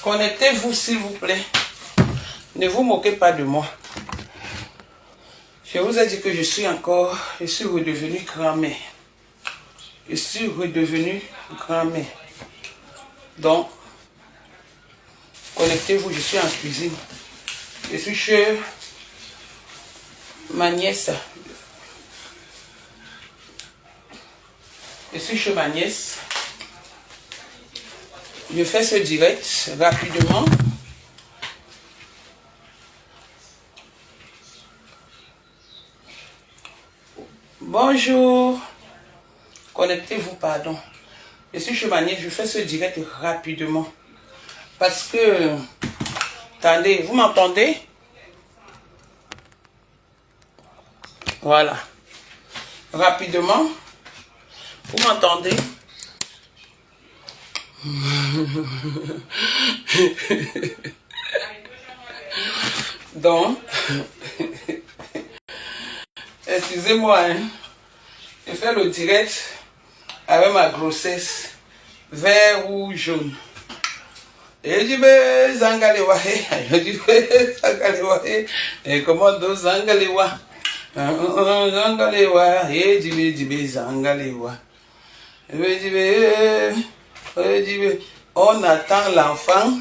Connectez-vous s'il vous plaît. Ne vous moquez pas de moi. Je vous ai dit que je suis redevenu grand-mère. Je suis redevenu grand-mère. Donc, connectez-vous, je suis en cuisine. Je suis chez ma nièce. Je suis chez ma nièce. Je fais ce direct rapidement. Bonjour. Connectez-vous, pardon. Je suis chez ma nièce, je fais ce direct rapidement. Parce que... Attendez, vous m'entendez? Voilà. Rapidement. Vous m'entendez? Donc, excusez-moi, hein. Je fais le direct avec ma grossesse, vert ou jaune. Et je dis, mais Zangalewa, je dis, Zangalewa, et comment d'autres Zangalewa? Zangalewa, et je dis, Zangalewa. On attend l'enfant,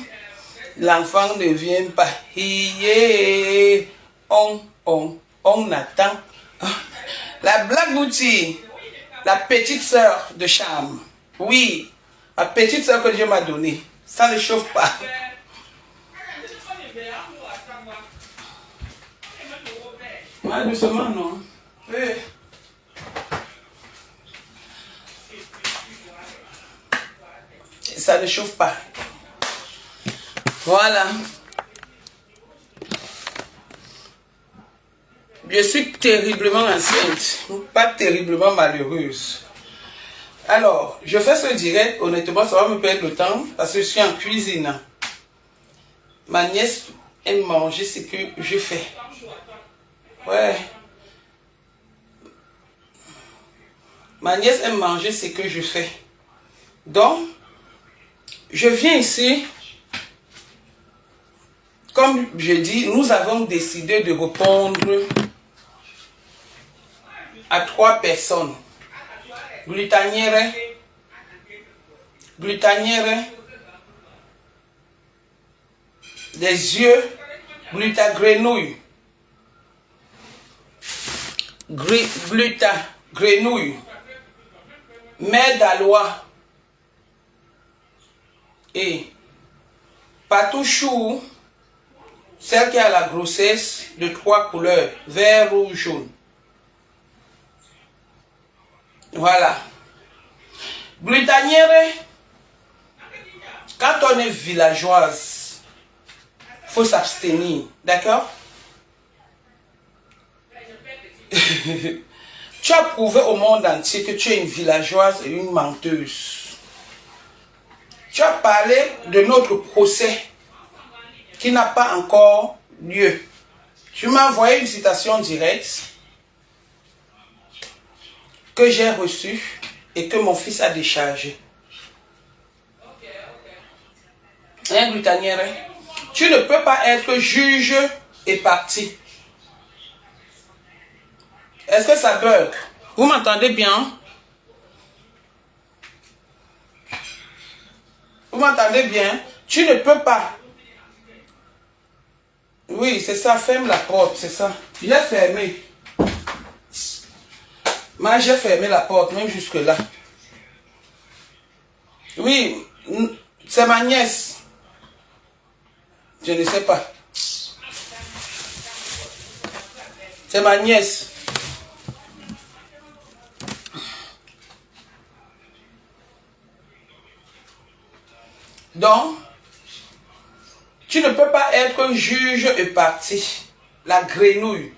l'enfant ne vient pas. On attend. La Black Boutique, la petite sœur de Cham. Oui, la petite sœur que Dieu m'a donnée. Ça ne chauffe pas. Ah, doucement, non. Oui. Ça ne chauffe pas. Voilà. Je suis terriblement enceinte, pas terriblement malheureuse. Alors, je fais ce direct, honnêtement, ça va me perdre le temps parce que je suis en cuisine. Ma nièce aime manger ce que je fais. Ouais. Ma nièce aime manger ce que je fais. Donc, je viens ici, comme je dis, nous avons décidé de répondre à 3 personnes. Glutanière, des yeux, glutagrenouille, glutagrenouille, mère d'Alois et patouchou, celle qui a la grossesse de 3 couleurs, vert, rouge, jaune. Voilà. Glutanière, quand on est villageoise, il faut s'abstenir, d'accord? Tu as prouvé au monde entier que tu es une villageoise et une menteuse. Tu as parlé de notre procès qui n'a pas encore lieu. Tu m'as envoyé une citation directe que j'ai reçue et que mon fils a déchargé. Hein, Glutanière? Tu ne peux pas être juge et partie. Est-ce que ça bug? Vous m'entendez bien? Vous m'entendez bien? Tu ne peux pas. Oui, c'est ça, ferme la porte, c'est ça. J'ai fermé. Moi, j'ai fermé la porte, même jusque là. Oui, c'est ma nièce. Je ne sais pas. C'est ma nièce. Donc, tu ne peux pas être juge et partie. La grenouille.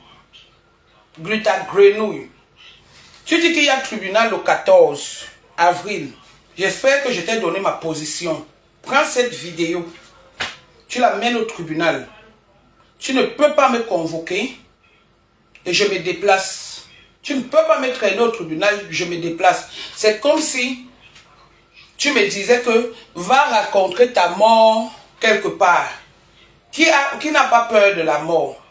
Glutagrenouille. Tu dis qu'il y a un tribunal le 14 avril. J'espère que je t'ai donné ma position. Prends cette vidéo. Tu l'amènes au tribunal. Tu ne peux pas me convoquer et je me déplace. Tu ne peux pas me traîner au tribunal, je me déplace. C'est comme si tu me disais que va raconter ta mort quelque part, qui n'a pas peur de la mort?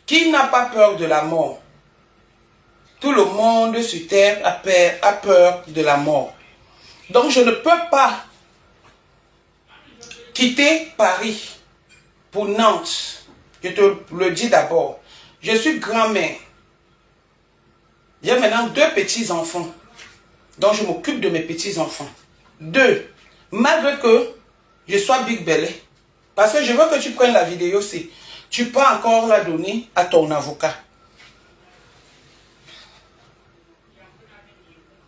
Qui n'a pas peur de la mort? Tout le monde sur terre a peur de la mort. Donc je ne peux pas quitter Paris pour Nantes. Je te le dis d'abord. Je suis grand-mère. J'ai maintenant 2 petits-enfants. Donc je m'occupe de mes petits-enfants. 2. Malgré que je sois Big Belly. Parce que je veux que tu prennes la vidéo aussi. Tu peux encore la donner à ton avocat.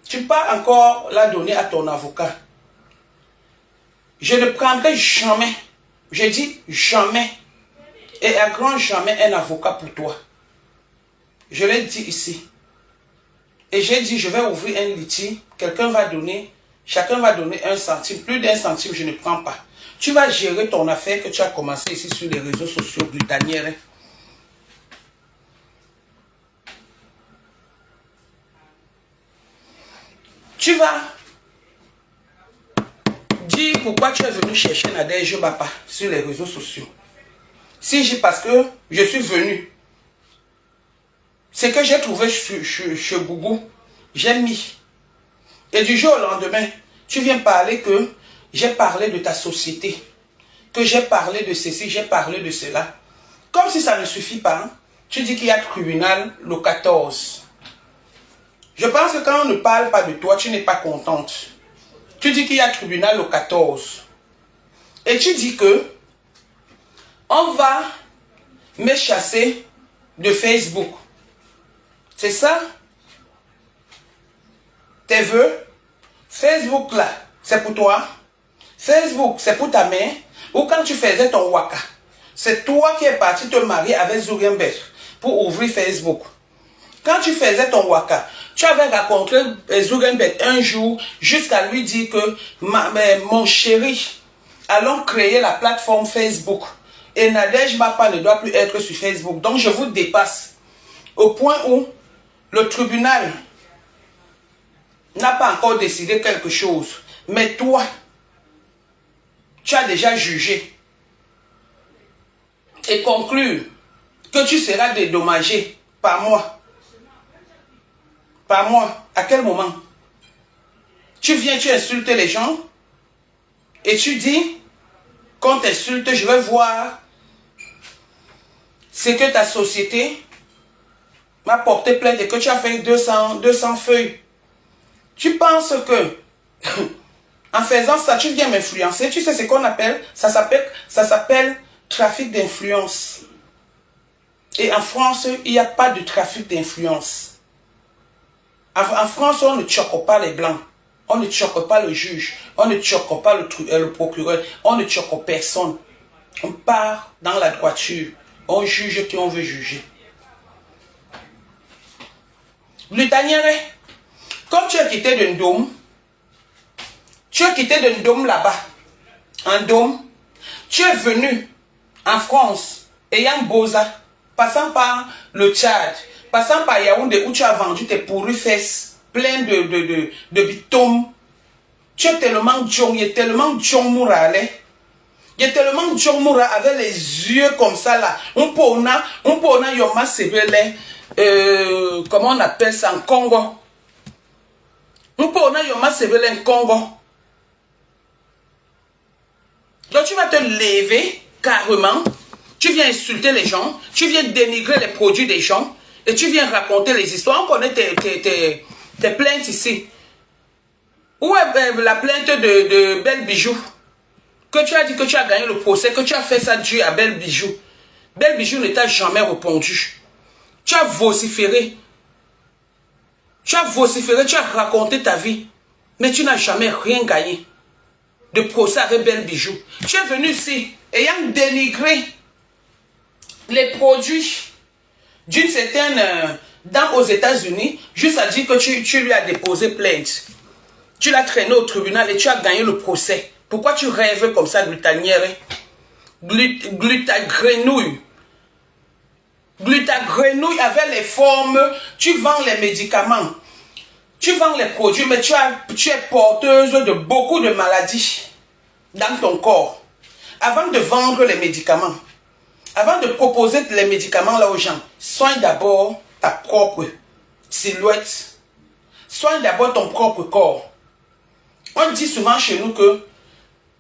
Tu peux encore la donner à ton avocat. Je ne prendrai jamais, je dis jamais, et à grand jamais un avocat pour toi. Je l'ai dit ici. Et j'ai dit, je vais ouvrir un litige, quelqu'un va donner, chacun va donner 1 centime, plus d'1 centime, je ne prends pas. Tu vas gérer ton affaire que tu as commencé ici sur les réseaux sociaux glutanières. Tu vas dire pourquoi tu es venu chercher Nadège Bapa sur les réseaux sociaux. Parce que je suis venu. C'est que j'ai trouvé chez Gougou, j'ai mis. Et du jour au lendemain, tu viens parler que j'ai parlé de ta société, que j'ai parlé de ceci, j'ai parlé de cela. Comme si ça ne suffit pas, hein? Tu dis qu'il y a tribunal le 14. Je pense que quand on ne parle pas de toi, tu n'es pas contente. Tu dis qu'il y a tribunal le 14. Et tu dis que on va me chasser de Facebook. C'est ça? Tes vœux? Facebook là, c'est pour toi. Facebook, c'est pour ta mère. Ou quand tu faisais ton waka, c'est toi qui es parti te marier avec Zuckerberg pour ouvrir Facebook. Quand tu faisais ton waka, tu avais rencontré Zuckerberg un jour jusqu'à lui dire que mon chéri, allons créer la plateforme Facebook. Et Nadège Bapa ne doit plus être sur Facebook. Donc je vous dépasse au point où le tribunal n'a pas encore décidé quelque chose. Mais toi, tu as déjà jugé et conclu que tu seras dédommagé par moi. Par moi. À quel moment? Tu viens, tu insultes les gens et tu dis qu'on t'insulte, je vais voir ce que ta société m'a porté plainte et que tu as fait 200 feuilles. Tu penses que en faisant ça, tu viens m'influencer. Tu sais ce qu'on appelle? Ça s'appelle trafic d'influence. Et en France, il n'y a pas de trafic d'influence. En France, on ne choque pas les blancs. On ne choque pas le juge. On ne choque pas le procureur. On ne choque personne. On part dans la droiture. On juge qui on veut juger. Glutanière, comme tu as quitté de Ndom, tu as quitté de Ndom là-bas, en Ndom, tu es venu en France, ayant Boza, passant par le Tchad, passant par Yaoundé où tu as vendu tes pourris fesses, plein de bitumes. Tu es tellement Djong, il est tellement Djong Moura, il est tellement Djong Moura avec les yeux comme ça là. On peut yoma sebele, comment on appelle ça en Congo. On peut yoma sebele en Congo. Donc tu vas te lever carrément, tu viens insulter les gens, tu viens dénigrer les produits des gens et tu viens raconter les histoires. On connaît tes plaintes ici. Où est la plainte de Belle Bijou? Que tu as dit que tu as gagné le procès, que tu as fait ça dû à Belle Bijou. Belle Bijou ne t'a jamais répondu. Tu as vociféré. Tu as vociféré, tu as raconté ta vie. Mais tu n'as jamais rien gagné de procès avec Belle Bijou. Tu es venu ici, ayant dénigré les produits d'une certaine dame aux États-Unis, juste à dire que tu lui as déposé plainte. Tu l'as traîné au tribunal et tu as gagné le procès. Pourquoi tu rêves comme ça, glutanière? Glutagrenouille. Glutagrenouille avec les formes. Tu vends les médicaments. Tu vends les produits, mais tu es porteuse de beaucoup de maladies dans ton corps. Avant de vendre les médicaments, avant de proposer les médicaments là aux gens, soigne d'abord ta propre silhouette. Soigne d'abord ton propre corps. On dit souvent chez nous que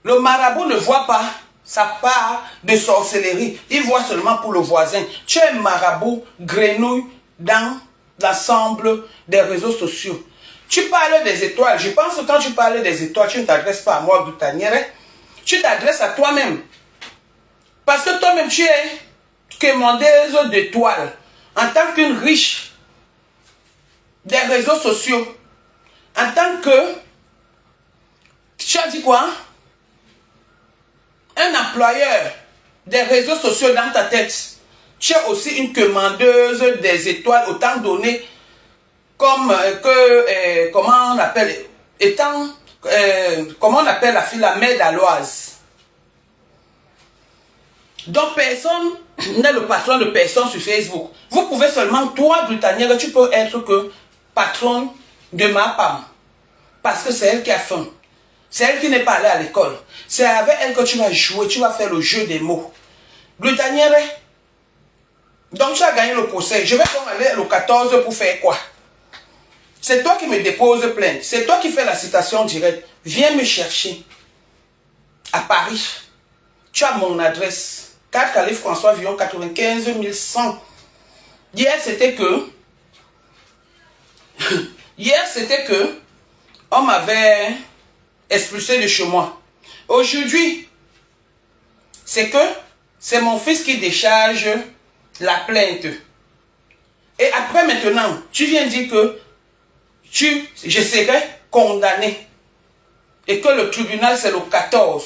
le marabout ne voit pas sa part de sorcellerie. Il voit seulement pour le voisin. Tu es marabout, grenouille dans l'ensemble des réseaux sociaux. Tu parles des étoiles. Je pense que quand tu parles des étoiles, tu ne t'adresses pas à moi, Glutanière. Tu t'adresses à toi-même. Parce que toi-même, tu es commandeuse d'étoiles. En tant qu'une riche des réseaux sociaux. En tant que... Tu as dit quoi? Un employeur des réseaux sociaux dans ta tête. Tu es aussi une commandeuse des étoiles, autant donné comme comment on appelle, comment on appelle la fille, la mère d'Aloise. Donc personne n'est le patron de personne sur Facebook. Vous pouvez seulement, toi, Glutanière, tu peux être que patron de ma femme. Parce que c'est elle qui a faim. C'est elle qui n'est pas allée à l'école. C'est avec elle que tu vas jouer, tu vas faire le jeu des mots. Glutanière, donc tu as gagné le procès. Je vais donc aller le 14 pour faire quoi? C'est toi qui me déposes plainte. C'est toi qui fais la citation directe. Viens me chercher à Paris. Tu as mon adresse. 4 Calais François Villon, 95 100. Hier, c'était que... Hier, c'était que... On m'avait expulsé de chez moi. Aujourd'hui, c'est que... C'est mon fils qui décharge la plainte. Et après, maintenant, tu viens dire que... je serai condamné. Et que le tribunal, c'est le 14.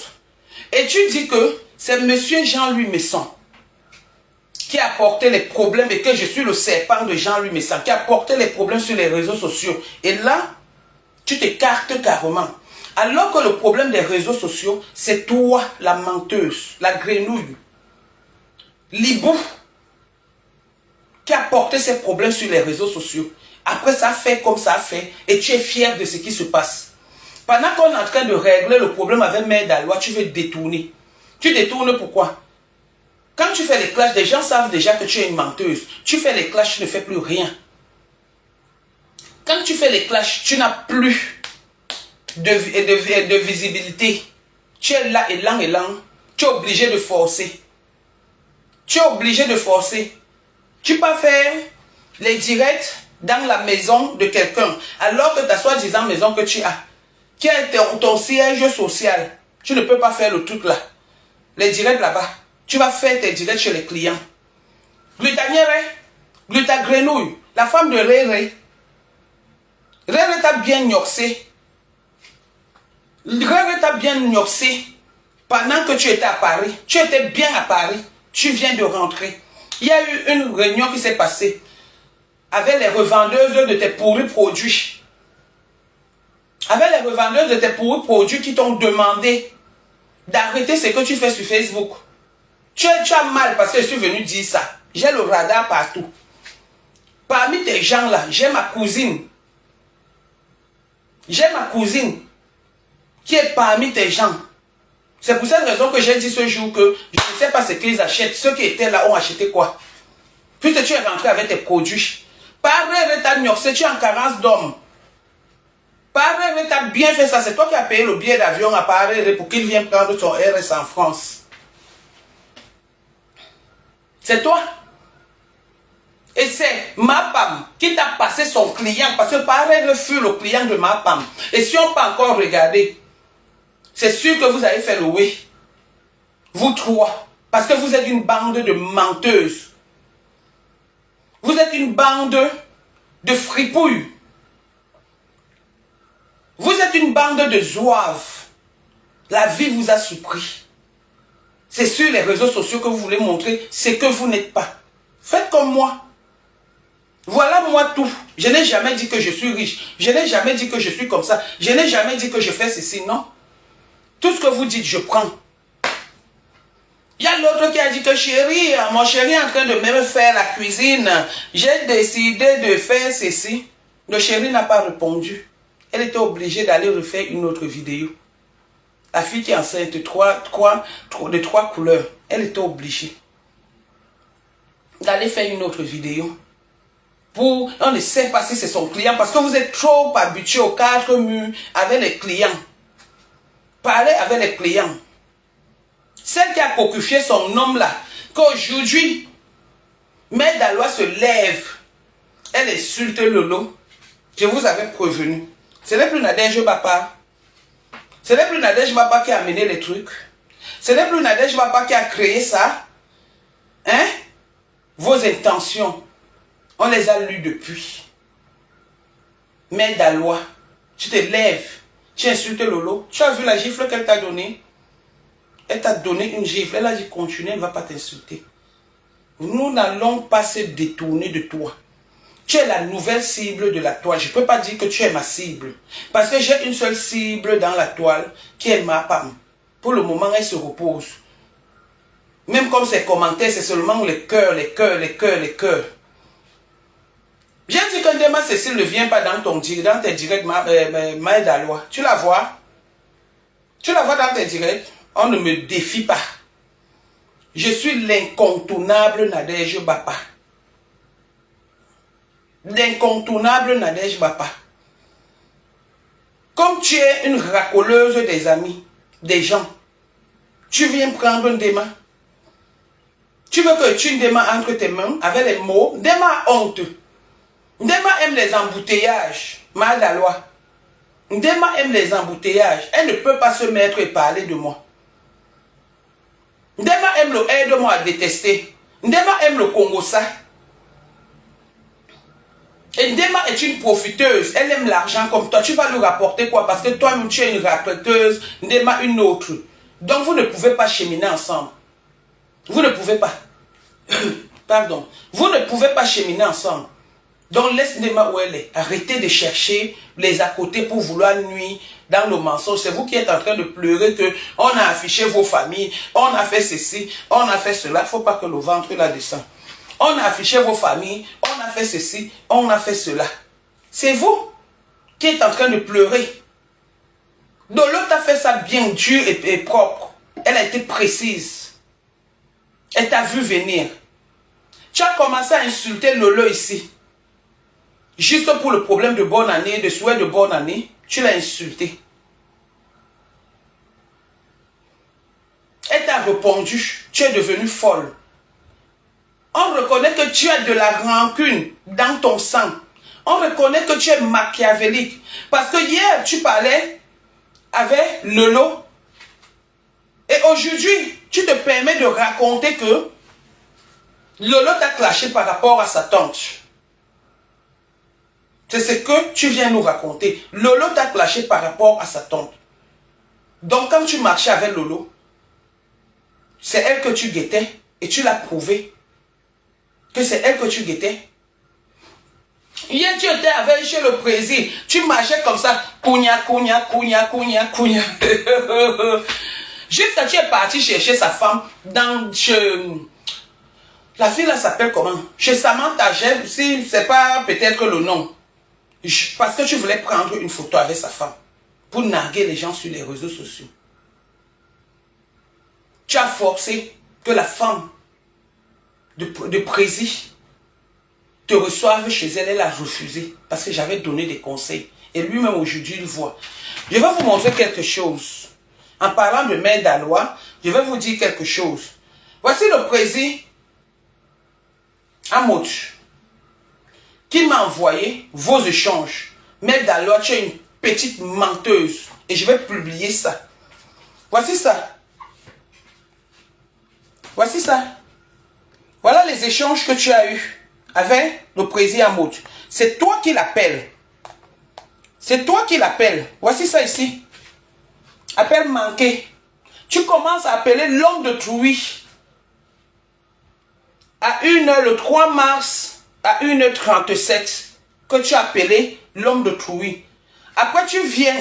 Et tu dis que c'est monsieur Jean-Louis Messon qui a apporté les problèmes et que je suis le serpent de Jean-Louis Messon qui a apporté les problèmes sur les réseaux sociaux. Et là, tu t'écartes carrément. Alors que le problème des réseaux sociaux, c'est toi, la menteuse, la grenouille, l'hibou, qui a apporté ces problèmes sur les réseaux sociaux. Après, ça fait comme ça fait et tu es fier de ce qui se passe. Pendant qu'on est en train de régler le problème avec Mère d'Alois, tu veux détourner. Tu détournes pourquoi? Quand tu fais les clashs, les gens savent déjà que tu es une menteuse. Tu fais les clashs, tu ne fais plus rien. Quand tu fais les clashs, tu n'as plus de visibilité. Tu es là, élan. Tu es obligé de forcer. Tu es obligé de forcer. Tu peux faire les directs dans la maison de quelqu'un, alors que ta soi-disant maison que tu as, qui est ton siège social, tu ne peux pas faire le truc là. Les directs là-bas, tu vas faire tes directs chez les clients. Glutanière, Glutagrenouille, la femme de Réré. Réré t'a bien gnoxé. Réré t'a bien gnoxé pendant que tu étais à Paris. Tu étais bien à Paris. Tu viens de rentrer. Il y a eu une réunion qui s'est passée avec les revendeuses de tes pourris produits. Avec les revendeuses de tes pourris produits qui t'ont demandé d'arrêter ce que tu fais sur Facebook. Tu as mal parce que je suis venu dire ça. J'ai le radar partout. Parmi tes gens là, j'ai ma cousine. J'ai ma cousine qui est parmi tes gens. C'est pour cette raison que j'ai dit ce jour que je ne sais pas ce qu'ils achètent. Ceux qui étaient là ont acheté quoi? Puisque tu es rentré avec tes produits. Par rêve, tu es en carence d'homme. Par rêve, tu as bien fait ça. C'est toi qui as payé le billet d'avion à Paris pour qu'il vienne prendre son RS en France. C'est toi. Et c'est Mapam qui t'a passé son client. Parce que Paris fut le client de Mapam. Et si on peut encore regarder, c'est sûr que vous avez fait le oui. Vous trois. Parce que vous êtes une bande de menteuses. Vous êtes une bande de fripouilles. Vous êtes une bande de zouaves. La vie vous a surpris. C'est sur les réseaux sociaux que vous voulez montrer ce que vous n'êtes pas. Faites comme moi. Voilà moi tout. Je n'ai jamais dit que je suis riche. Je n'ai jamais dit que je suis comme ça. Je n'ai jamais dit que je fais ceci. Non. Tout ce que vous dites, je prends. Il y a l'autre qui a dit que chérie, mon chéri est en train de me faire la cuisine. J'ai décidé de faire ceci. Le chéri n'a pas répondu. Elle était obligée d'aller refaire une autre vidéo. La fille qui est enceinte de trois couleurs, elle était obligée d'aller faire une autre vidéo. On ne sait pas si c'est son client parce que vous êtes trop habitué aux 4 murs avec les clients. Parlez avec les clients. Celle qui a cocufié son homme là, qu'aujourd'hui, Mère Daloa se lève, elle insulte Lolo. Je vous avais prévenu. Ce n'est plus Nadège Bapa. Ce n'est plus Nadège Bapa qui a amené les trucs. Ce n'est plus Nadège Bapa qui a créé ça. Hein? Vos intentions, on les a lues depuis. Mère Daloa, tu te lèves, tu insultes Lolo. Tu as vu la gifle qu'elle t'a donnée? Elle t'a donné une gifle. Elle a dit continue, elle ne va pas t'insulter. Nous n'allons pas se détourner de toi. Tu es la nouvelle cible de la toile. Je ne peux pas dire que tu es ma cible. Parce que j'ai une seule cible dans la toile qui est ma femme. Pour le moment, elle se repose. Même comme ses commentaires, c'est seulement les cœurs, les cœurs, les cœurs, les cœurs. J'ai dit que Ndema Cécile ne vient pas dans tes directs, Mère Daloa. Tu la vois? Tu la vois dans tes directs? On ne me défie pas. Je suis l'incontournable Nadège Bapa. L'incontournable Nadège Bapa. Comme tu es une racoleuse des amis, des gens, tu viens prendre Ndema. Tu veux que tu Ndema entre tes mains avec les mots. Ndema a honte. Ndema aime les embouteillages. Mère Daloa. Ndema aime les embouteillages. Elle ne peut pas se mettre et parler de moi. Ndema aime le aide-moi à détester. Ndema aime le Congossa. Et Ndema est une profiteuse. Elle aime l'argent comme toi. Tu vas lui rapporter quoi? Parce que toi-même tu es une raconteuse. Ndema une autre. Donc vous ne pouvez pas cheminer ensemble. Vous ne pouvez pas. Pardon. Vous ne pouvez pas cheminer ensemble. Donc laisse Ndema où elle est. Arrêtez de chercher les à côté pour vouloir nuire dans le mensonge. C'est vous qui êtes en train de pleurer que on a affiché vos familles, on a fait ceci, on a fait cela. Il ne faut pas que le ventre là descende. On a affiché vos familles, on a fait ceci, on a fait cela. C'est vous qui êtes en train de pleurer. Donc l'autre a fait ça bien dur et propre. Elle a été précise. Elle t'a vu venir. Tu as commencé à insulter Lolo ici. Juste pour le problème de bonne année, de souhait de bonne année, tu l'as insulté. Elle t'a répondu, tu es devenue folle. On reconnaît que tu as de la rancune dans ton sang. On reconnaît que tu es machiavélique. Parce que hier, tu parlais avec Lolo. Et aujourd'hui, tu te permets de raconter que Lolo t'a clashé par rapport à sa tante. C'est ce que tu viens nous raconter. Lolo t'a clashé par rapport à sa tante. Donc quand tu marchais avec Lolo, c'est elle que tu guettais et tu l'as prouvé que c'est elle que tu guettais. Hier tu étais avec chez le président, tu marchais comme ça, cogna, cogna, cogna, cogna, cogna. Jusqu'à tu es parti chercher sa femme dans... La fille là s'appelle comment? Chez Samantha, si c'est pas peut-être le nom. Parce que tu voulais prendre une photo avec sa femme pour narguer les gens sur les réseaux sociaux. Tu as forcé que la femme de Prési te reçoive chez elle. Elle a refusé parce que j'avais donné des conseils. Et lui-même aujourd'hui il voit. Je vais vous montrer quelque chose. En parlant de Mère Daloa, je vais vous dire quelque chose. Voici le Prési Amoch qui m'a envoyé vos échanges. Mère Daloa, tu es une petite menteuse. Et je vais publier ça. Voici ça. Voici ça. Voilà les échanges que tu as eus avec le président Amoch. C'est toi qui l'appelles. C'est toi qui l'appelles. Voici ça ici. Appel manqué. Tu commences à appeler l'homme de Trouy. À 1h, le 3 mars, à 1h37, que tu as appelé l'homme de Trouy. Après, tu viens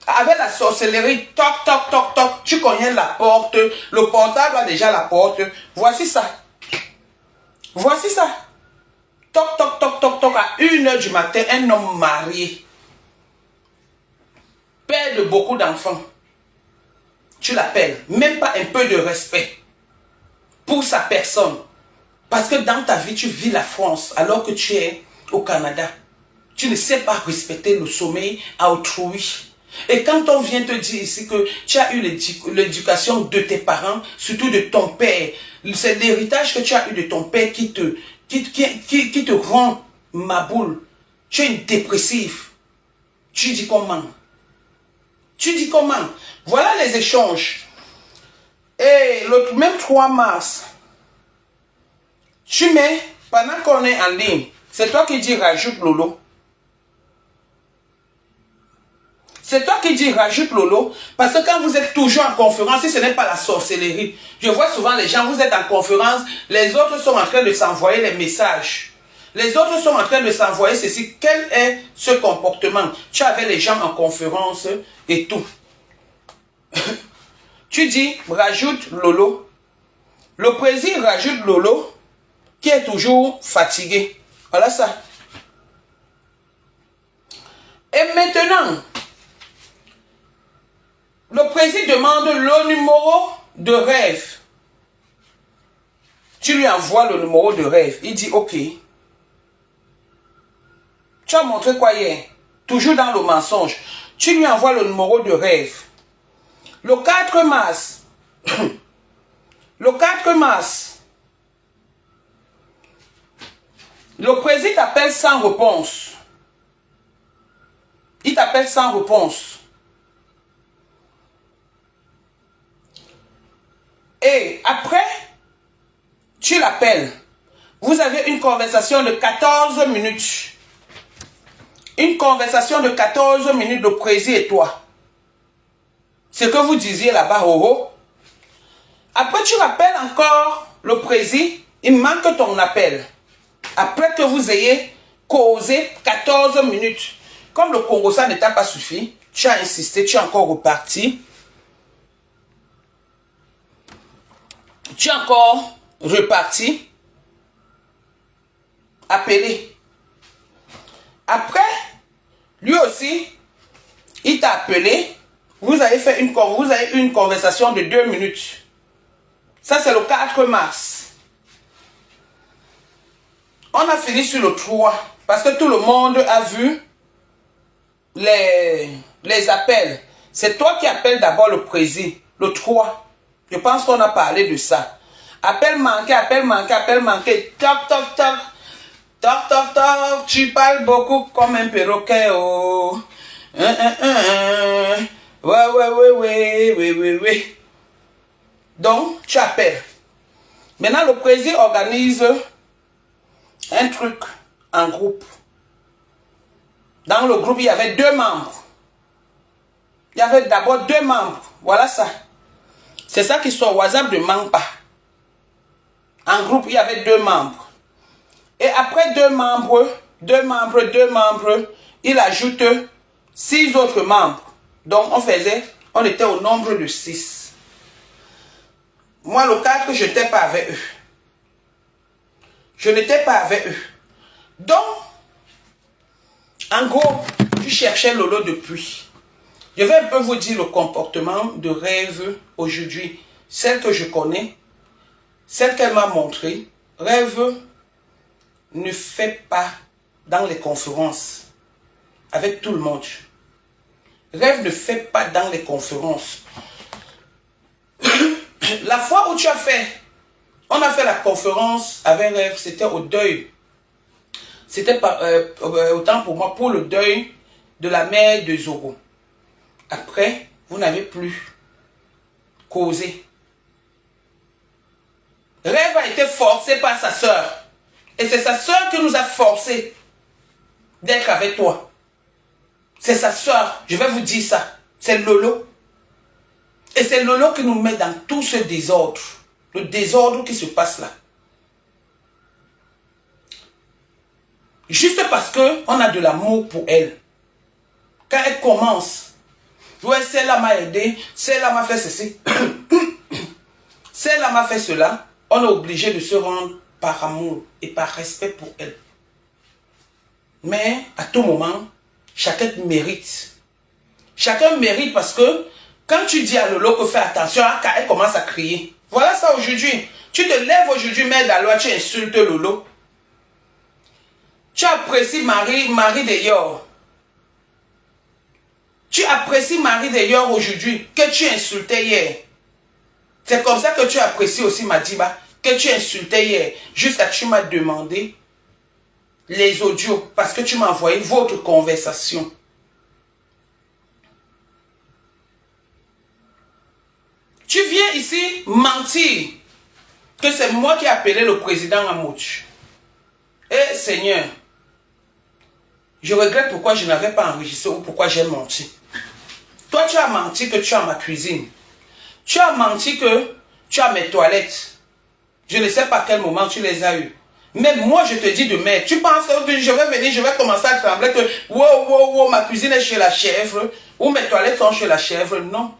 avec la sorcellerie, toc, toc, toc, toc, tu connais la porte, le portable a déjà la porte. Voici ça. Voici ça. Toc, toc, toc, toc, toc, à 1h du matin, un homme marié, père de beaucoup d'enfants, tu l'appelles. Même pas un peu de respect pour sa personne. Parce que dans ta vie, tu vis la France alors que tu es au Canada. Tu ne sais pas respecter le sommeil à autrui. Et quand on vient te dire ici que tu as eu l'éducation de tes parents, surtout de ton père, c'est l'héritage que tu as eu de ton père qui te rend ma boule. Tu es une dépressive. Tu dis comment? Tu dis comment? Voilà les échanges. Et le même 3 mars, tu mets, pendant qu'on est en ligne, c'est toi qui dis rajoute Lolo. C'est toi qui dis rajoute Lolo, parce que quand vous êtes toujours en conférence, si ce n'est pas la sorcellerie, je vois souvent les gens, vous êtes en conférence, les autres sont en train de s'envoyer les messages. Les autres sont en train de s'envoyer ceci. Quel est ce comportement? Tu avais les gens en conférence et tout. Tu dis rajoute Lolo. Le président rajoute Lolo qui est toujours fatigué. Voilà ça. Et maintenant, le président demande le numéro de rêve. Tu lui envoies le numéro de rêve. Il dit ok. Tu as montré quoi hier? Toujours dans le mensonge. Tu lui envoies le numéro de rêve. Le 4 mars. Le 4 mars. Le président t'appelle sans réponse. Il t'appelle sans réponse. Et après, tu l'appelles. Vous avez une conversation de 14 minutes. Une conversation de 14 minutes de président et toi. Ce que vous disiez là-bas, oh. Après, tu rappelles encore le président. Il manque ton appel. Après que vous ayez causé 14 minutes. Comme le Congo, ça ne t'a pas suffi. Tu as insisté, tu es encore reparti. Tu es encore reparti. Appelé. Après, lui aussi, il t'a appelé. Vous avez fait une conversation de 2 minutes. Ça, c'est le 4 mars. On a fini sur le 3. Parce que tout le monde a vu les appels. C'est toi qui appelles d'abord le président. Le 3. Je pense qu'on a parlé de ça. Appel manqué, appel manqué, appel manqué. Toc, toc, toc. Toc, toc, toc. Tu parles beaucoup comme un perroquet. Oh. Ouais. Donc, tu appelles. Maintenant, le président organise un truc en groupe. Dans le groupe, il y avait 2 membres. Il y avait d'abord 2 membres. Voilà ça. C'est ça qui sur WhatsApp ne manque pas. En groupe, il y avait 2 membres. Et après 2 membres, il ajoute 6 autres membres. Donc, on était au nombre de 6. Moi, le 4, je n'étais pas avec eux. Je n'étais pas avec eux. Donc, en gros, tu cherchais Lolo depuis. Je vais un peu vous dire le comportement de Rêve aujourd'hui. Celle que je connais, celle qu'elle m'a montrée. Rêve ne fait pas dans les conférences avec tout le monde. Rêve ne fait pas dans les conférences. La fois où tu as fait, on a fait la conférence avec Rêve, c'était au deuil. C'était autant pour moi, pour le deuil de la mère de Zoro. Après, vous n'avez plus causé. Rêve a été forcé par sa soeur. Et c'est sa soeur qui nous a forcé d'être avec toi. C'est sa soeur, je vais vous dire ça. C'est Lolo. Et c'est Lolo qui nous met dans tout ce désordre. Le désordre qui se passe là. Juste parce qu'on a de l'amour pour elle. Quand elle commence, ouais, celle-là m'a aidé, celle-là m'a fait ceci, celle-là m'a fait cela, on est obligé de se rendre par amour et par respect pour elle. Mais à tout moment, chacun mérite. Chacun mérite parce que Quand tu dis à Lolo que fais attention, elle commence à crier. Voilà ça aujourd'hui. Tu te lèves aujourd'hui, mère de la loi, tu insultes Lolo. Tu apprécies Marie de Yor. Tu apprécies Marie de Yor aujourd'hui que tu insultais hier. C'est comme ça que tu apprécies aussi Madiba, que tu insultais hier. Jusqu'à tu m'as demandé les audios parce que tu m'as envoyé votre conversation. Tu viens ici mentir que c'est moi qui ai appelé le président Amouch. Eh Seigneur, je regrette pourquoi je n'avais pas enregistré ou pourquoi j'ai menti. Toi, tu as menti que tu as ma cuisine. Tu as menti que tu as mes toilettes. Je ne sais pas à quel moment tu les as eues. Mais moi, je te dis de mettre. Tu penses que je vais venir, je vais commencer à trembler que wow, ma cuisine est chez la chèvre ou mes toilettes sont chez la chèvre. Non.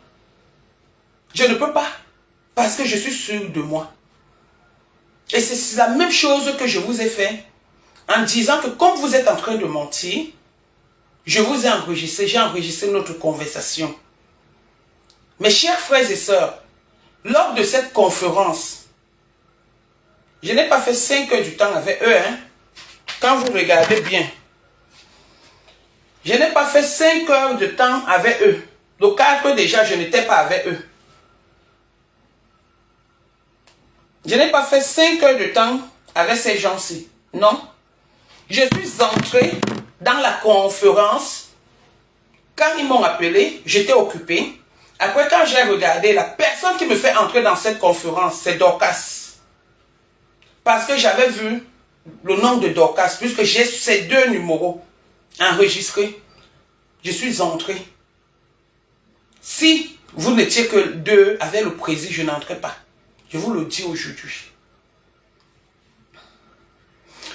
Je ne peux pas. Parce que je suis sûr de moi. Et c'est la même chose que je vous ai fait en disant que comme vous êtes en train de mentir, je vous ai enregistré, j'ai enregistré notre conversation. Mes chers frères et sœurs, lors de cette conférence, je n'ai pas fait 5 heures du temps avec eux, hein. Quand vous regardez bien, je n'ai pas fait 5 heures de temps avec eux. Le 4 déjà, je n'étais pas avec eux. Je n'ai pas fait 5 heures de temps avec ces gens-ci. Non. Je suis entré dans la conférence. Quand ils m'ont appelé, j'étais occupé. Après, quand j'ai regardé, la personne qui me fait entrer dans cette conférence, c'est Dorcas. Parce que j'avais vu le nom de Dorcas, puisque j'ai ces 2 numéros enregistrés. Je suis entré. Si vous n'étiez que 2 avec le président, je n'entrais pas. Je vous le dis aujourd'hui.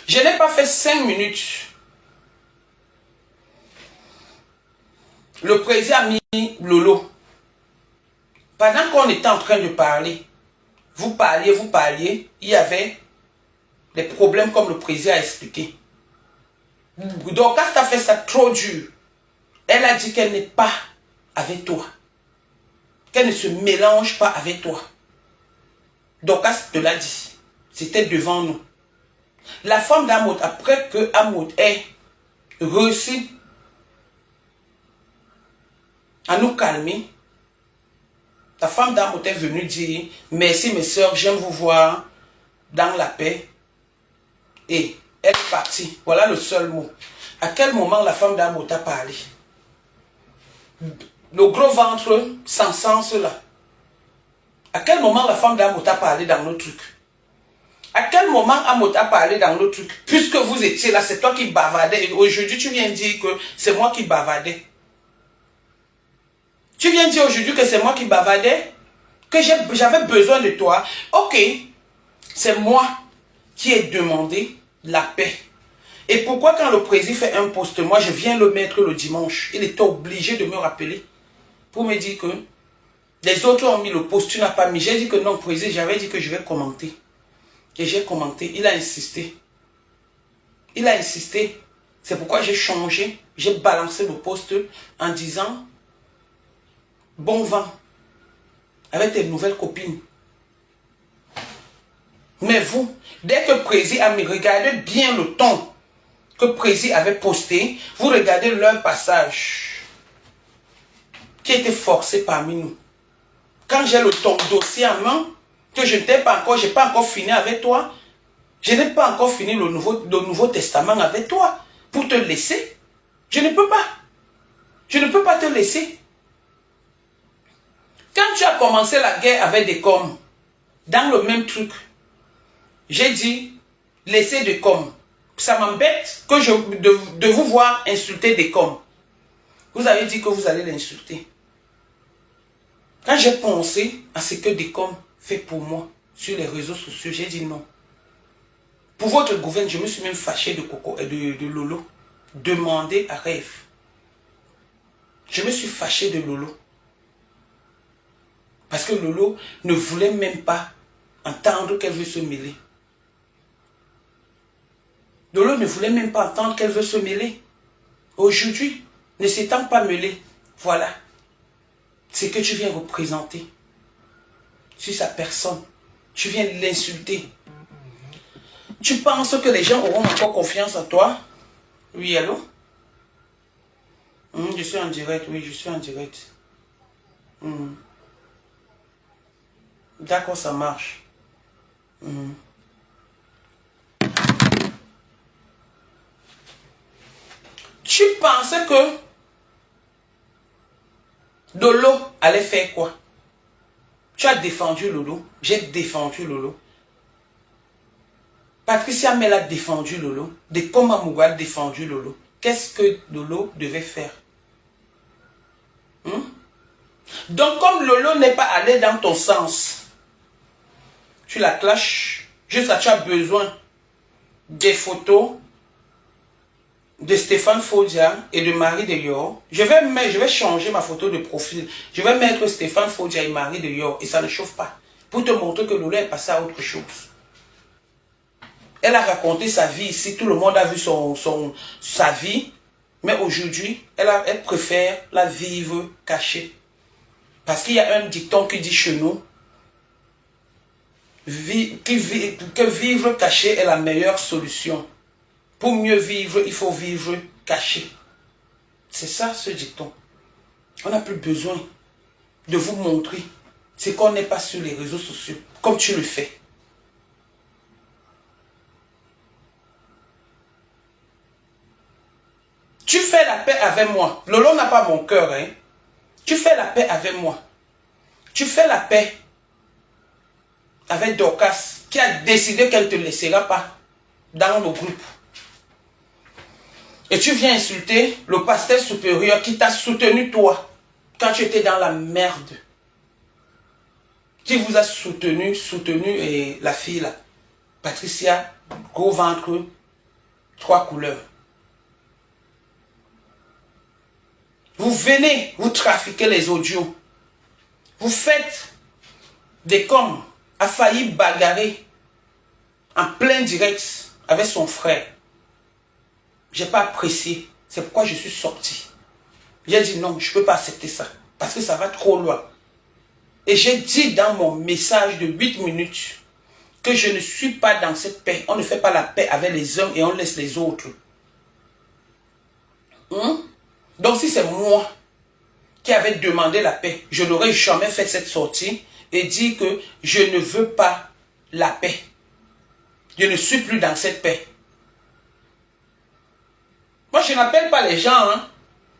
Je n'ai pas fait 5 minutes. Le président a mis Lolo. Pendant qu'on était en train de parler, vous parliez, il y avait des problèmes comme le président a expliqué. Donc, quand tu as fait ça trop dur, elle a dit qu'elle n'est pas avec toi. Qu'elle ne se mélange pas avec toi. Donc, te l'a dit. C'était devant nous. La femme d'Amoud, après que Amoud ait réussi à nous calmer, la femme d'Amoud est venue dire « Merci mes soeurs, j'aime vous voir dans la paix. » Et elle est partie. Voilà le seul mot. À quel moment la femme d'Amoud a parlé? Le gros ventre sans sens là. À quel moment la femme d'Amoud a parlé dans nos trucs? À quel moment Amoud a parlé dans nos trucs? Puisque vous étiez là, c'est toi qui bavardais. Et aujourd'hui, tu viens dire que c'est moi qui bavardais. Tu viens dire aujourd'hui que c'est moi qui bavardais? Que j'avais besoin de toi? Ok, c'est moi qui ai demandé la paix. Et pourquoi quand le président fait un poste, moi je viens le mettre le dimanche, il était obligé de me rappeler pour me dire que les autres ont mis le poste, tu n'as pas mis. J'ai dit que non, président, j'avais dit que je vais commenter. Et j'ai commenté, il a insisté. Il a insisté. C'est pourquoi j'ai changé, j'ai balancé le poste en disant bon vent avec tes nouvelles copines. Mais vous, dès que Prési a mis, regardez bien le ton que Prési avait posté, vous regardez leur passage qui était forcé parmi nous. Quand j'ai le ton dossier en main, que je n'ai pas encore, je n'ai pas encore fini avec toi, je n'ai pas encore fini le Nouveau Testament avec toi pour te laisser. Je ne peux pas. Je ne peux pas te laisser. Quand tu as commencé la guerre avec des coms, dans le même truc, j'ai dit, laissez des coms. Ça m'embête de vous voir insulter des coms. Vous avez dit que vous allez l'insulter. Quand j'ai pensé à ce que des coms fait pour moi sur les réseaux sociaux, j'ai dit non. Pour votre gouvernement, je me suis même fâché de Coco et de Lolo. Demandez à Rêve. Je me suis fâché de Lolo. Parce que Lolo ne voulait même pas entendre qu'elle veut se mêler. Lolo ne voulait même pas entendre qu'elle veut se mêler. Aujourd'hui, ne s'étant pas mêlée, voilà. c'est que tu viens représenter sur sa personne. Tu viens l'insulter. Tu penses que les gens auront encore confiance en toi? Oui, allô? Je suis en direct, oui, je suis en direct. D'accord, ça marche. Tu pensais que Lolo allait faire quoi? Tu as défendu Lolo. J'ai défendu Lolo. Patricia Mel a défendu Lolo. Dekoma Mouga a défendu Lolo. Qu'est-ce que Lolo devait faire? Donc comme Lolo n'est pas allé dans ton sens, tu la clashes. Juste là, tu as besoin des photos de Stéphane Fodia et de Marie de Yor. Je vais changer ma photo de profil. Je vais mettre Stéphane Fodia et Marie de Yor. Et ça ne chauffe pas. Pour te montrer que Lolo est passé à autre chose. Elle a raconté sa vie ici. Tout le monde a vu sa vie. Mais aujourd'hui, elle préfère la vivre cachée. Parce qu'il y a un dicton qui dit chez nous que vivre caché est la meilleure solution. Pour mieux vivre, il faut vivre caché. C'est ça ce dicton. On n'a plus besoin de vous montrer ce qu'on n'est pas sur les réseaux sociaux, comme tu le fais. Tu fais la paix avec moi. Lolo n'a pas mon cœur, hein. Tu fais la paix avec moi. Tu fais la paix avec Dorcas, qui a décidé qu'elle ne te laissera pas dans le groupe. Et tu viens insulter le pasteur supérieur qui t'a soutenu toi, quand tu étais dans la merde. Qui vous a soutenu et la fille là, Patricia, gros ventre, 3 couleurs. Vous venez, vous trafiquez les audios. Vous faites des coms, a failli bagarrer en plein direct avec son frère. Je n'ai pas apprécié. C'est pourquoi je suis sorti. J'ai dit non, je ne peux pas accepter ça. Parce que ça va trop loin. Et j'ai dit dans mon message de 8 minutes que je ne suis pas dans cette paix. On ne fait pas la paix avec les uns et on laisse les autres. Donc si c'est moi qui avais demandé la paix, je n'aurais jamais fait cette sortie et dit que je ne veux pas la paix. Je ne suis plus dans cette paix. Moi, je n'appelle pas les gens. Hein.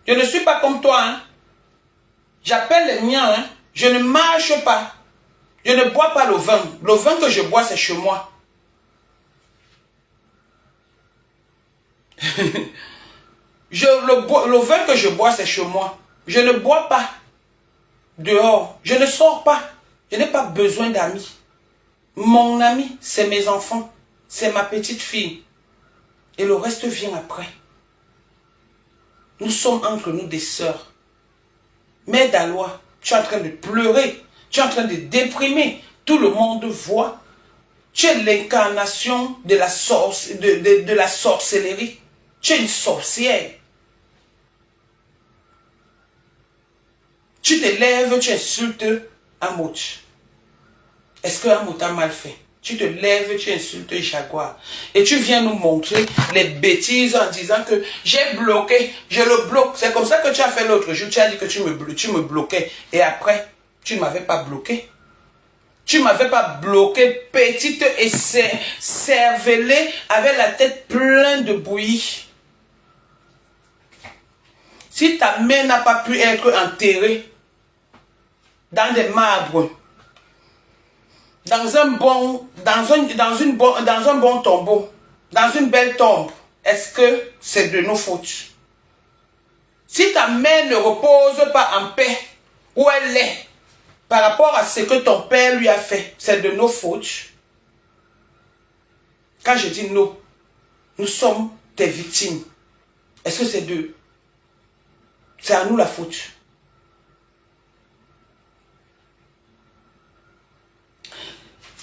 Je ne suis pas comme toi. Hein. J'appelle les miens. Hein. Je ne marche pas. Je ne bois pas le vin. Le vin que je bois, c'est chez moi. Le vin que je bois, c'est chez moi. Je ne bois pas dehors. Je ne sors pas. Je n'ai pas besoin d'amis. Mon ami, c'est mes enfants. C'est ma petite fille. Et le reste vient après. Nous sommes entre nous des sœurs. Mais Dalois, tu es en train de pleurer. Tu es en train de déprimer. Tout le monde voit. Tu es l'incarnation de la sorcellerie. Tu es une sorcière. Tu te lèves, tu insultes Amout. Est-ce que Amout a mal fait? Tu te lèves, tu insultes Jaguar. Et tu viens nous montrer les bêtises en disant que j'ai bloqué, je le bloque. C'est comme ça que tu as fait l'autre jour. Tu as dit que tu me bloquais. Et après, tu ne m'avais pas bloqué. Tu ne m'avais pas bloqué, petite et cervelée, avec la tête pleine de bouillie. Si ta main n'a pas pu être enterrée dans des marbres, dans un bon tombeau, dans une belle tombe, est-ce que c'est de nos fautes? Si ta main ne repose pas en paix, où elle est, par rapport à ce que ton père lui a fait, c'est de nos fautes. Quand je dis nous sommes tes victimes. Est-ce que c'est à nous la faute?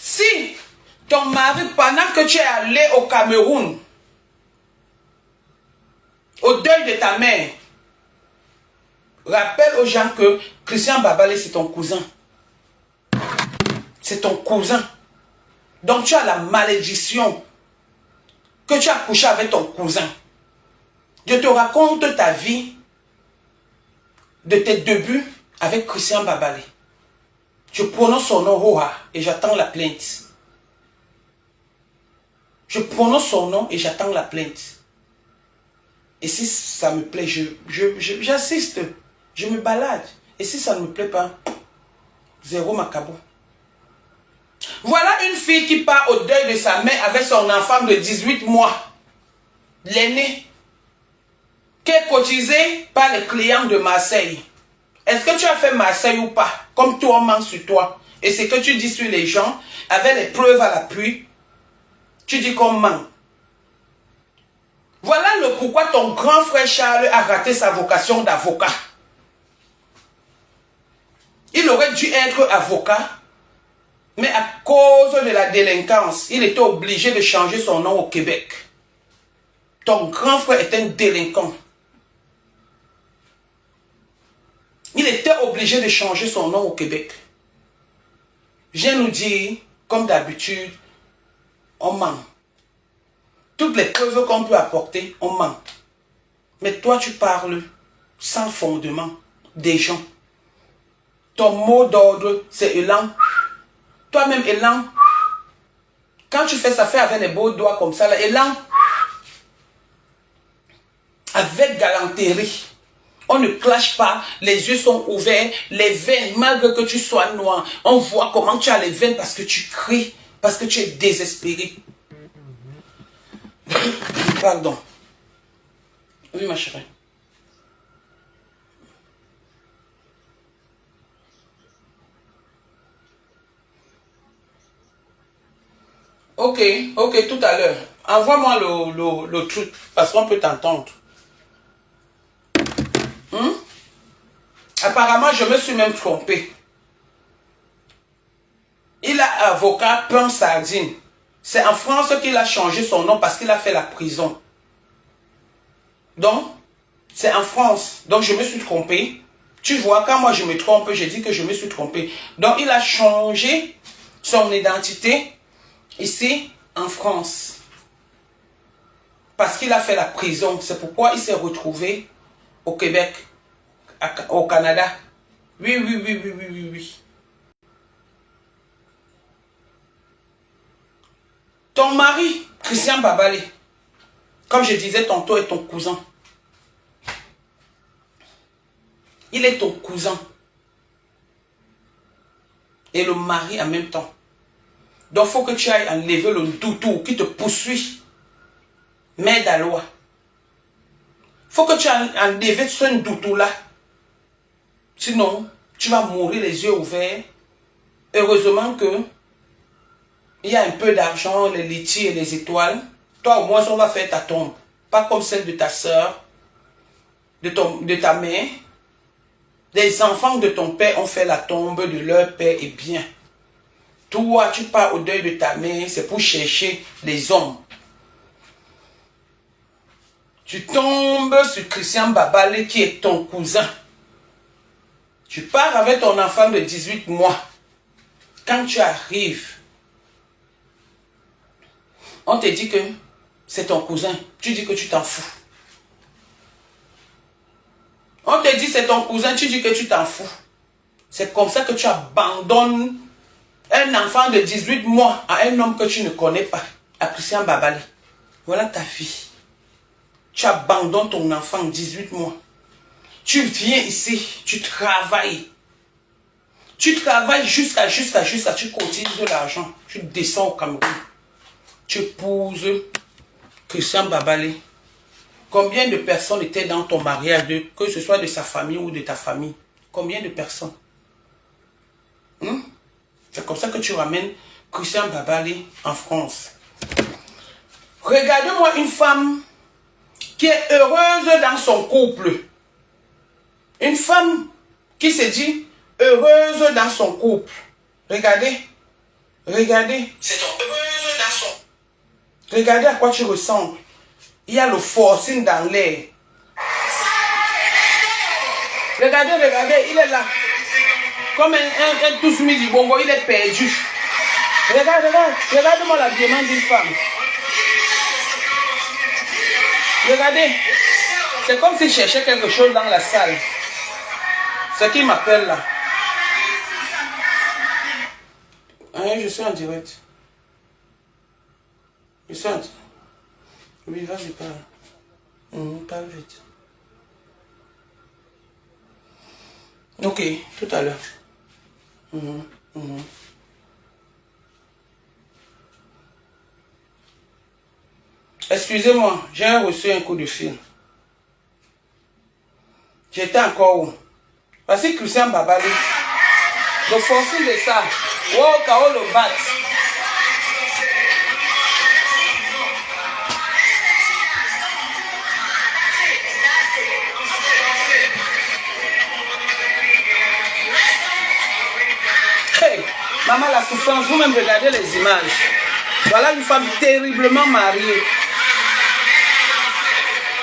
Si ton mari, pendant que tu es allé au Cameroun, au deuil de ta mère, Rappelle aux gens que Christian Babale, c'est ton cousin. C'est ton cousin. Donc tu as la malédiction que tu as couché avec ton cousin. Je te raconte ta vie de tes débuts avec Christian Babale. Je prononce son nom Roha et j'attends la plainte. Je prononce son nom et j'attends la plainte. Et si ça me plaît, j'assiste. Je me balade. Et si ça ne me plaît pas, zéro macabo. Voilà une fille qui part au deuil de sa mère avec son enfant de 18 mois. L'aîné. Qui est cotisé par les clients de Marseille. Est-ce que tu as fait Marseille ou pas? Comme toi, on ment sur toi. Et ce que tu dis sur les gens, avec les preuves à l'appui, tu dis qu'on ment. Voilà le pourquoi ton grand frère Charles a raté sa vocation d'avocat. Il aurait dû être avocat, mais à cause de la délinquance, il était obligé de changer son nom au Québec. Ton grand frère est un délinquant. Il était obligé de changer son nom au Québec. Viens nous dire, comme d'habitude, on ment. Toutes les preuves qu'on peut apporter, on ment. Mais toi, tu parles sans fondement des gens. Ton mot d'ordre, c'est élan. Toi-même, élan. Quand tu fais ça, fais avec les beaux doigts comme ça, là, élan. Avec galanterie. On ne clash pas, les yeux sont ouverts, les veines, malgré que tu sois noir, on voit comment tu as les veines parce que tu cries, parce que tu es désespéré. Pardon. Oui, ma chérie. Ok, tout à l'heure. Envoie-moi le truc, parce qu'on peut t'entendre. Apparemment, je me suis même trompé. Il a avocat Pain Sardine. C'est en France qu'il a changé son nom parce qu'il a fait la prison. Donc, c'est en France. Donc, je me suis trompé. Tu vois, quand moi je me trompe, je dis que je me suis trompé. Donc, il a changé son identité ici en France. Parce qu'il a fait la prison. C'est pourquoi il s'est retrouvé au Québec, au Canada. Oui. Ton mari, Christian Babale, comme je disais tantôt, est ton cousin. Il est ton cousin. Et le mari en même temps. Donc, il faut que tu ailles enlever le doutou qui te poursuit. Mère d'Aloa. Il faut que tu ailles enlever ce doutou-là. Sinon, tu vas mourir les yeux ouverts. Heureusement que il y a un peu d'argent, les litchis et les étoiles. Toi, au moins, on va faire ta tombe. Pas comme celle de ta soeur, de ta mère. Les enfants de ton père ont fait la tombe de leur père et bien. Toi, tu pars au deuil de ta mère, c'est pour chercher les hommes. Tu tombes sur Christian Babale qui est ton cousin. Tu pars avec ton enfant de 18 mois. Quand tu arrives, on te dit que c'est ton cousin. Tu dis que tu t'en fous. On te dit c'est ton cousin, tu dis que tu t'en fous. C'est comme ça que tu abandonnes un enfant de 18 mois à un homme que tu ne connais pas, à Christian Babale. Voilà ta vie. Tu abandonnes ton enfant de 18 mois. Tu viens ici, tu travailles. Tu travailles jusqu'à tu cotises de l'argent. Tu descends au Cameroun. Tu épouses Christian Babale. Combien de personnes étaient dans ton mariage, que ce soit de sa famille ou de ta famille? Combien de personnes? C'est comme ça que tu ramènes Christian Babale en France. Regarde-moi une femme qui est heureuse dans son couple. Une femme qui se dit heureuse dans son couple. Regardez. Regardez. C'est heureuse dans son... Regardez à quoi tu ressembles. Il y a le forcing dans l'air. Regardez, regardez, il est là. Comme un tous mis du bongo, il est perdu. Regarde, regarde, regarde-moi l'habillement d'une femme. Regardez, c'est comme s'il cherchait quelque chose dans la salle. C'est qui m'appelle là. Hein, je suis en direct. Je suis en direct. Oui, vas-y, parle. Parle vite. Ok, tout à l'heure. Excusez-moi, j'ai reçu un coup de fil. J'étais encore où? Parce que Christian Babali, le forcing de ça, wow, Kao le bat. Hey, maman, la souffrance, vous-même regardez les images. Voilà une femme terriblement mariée.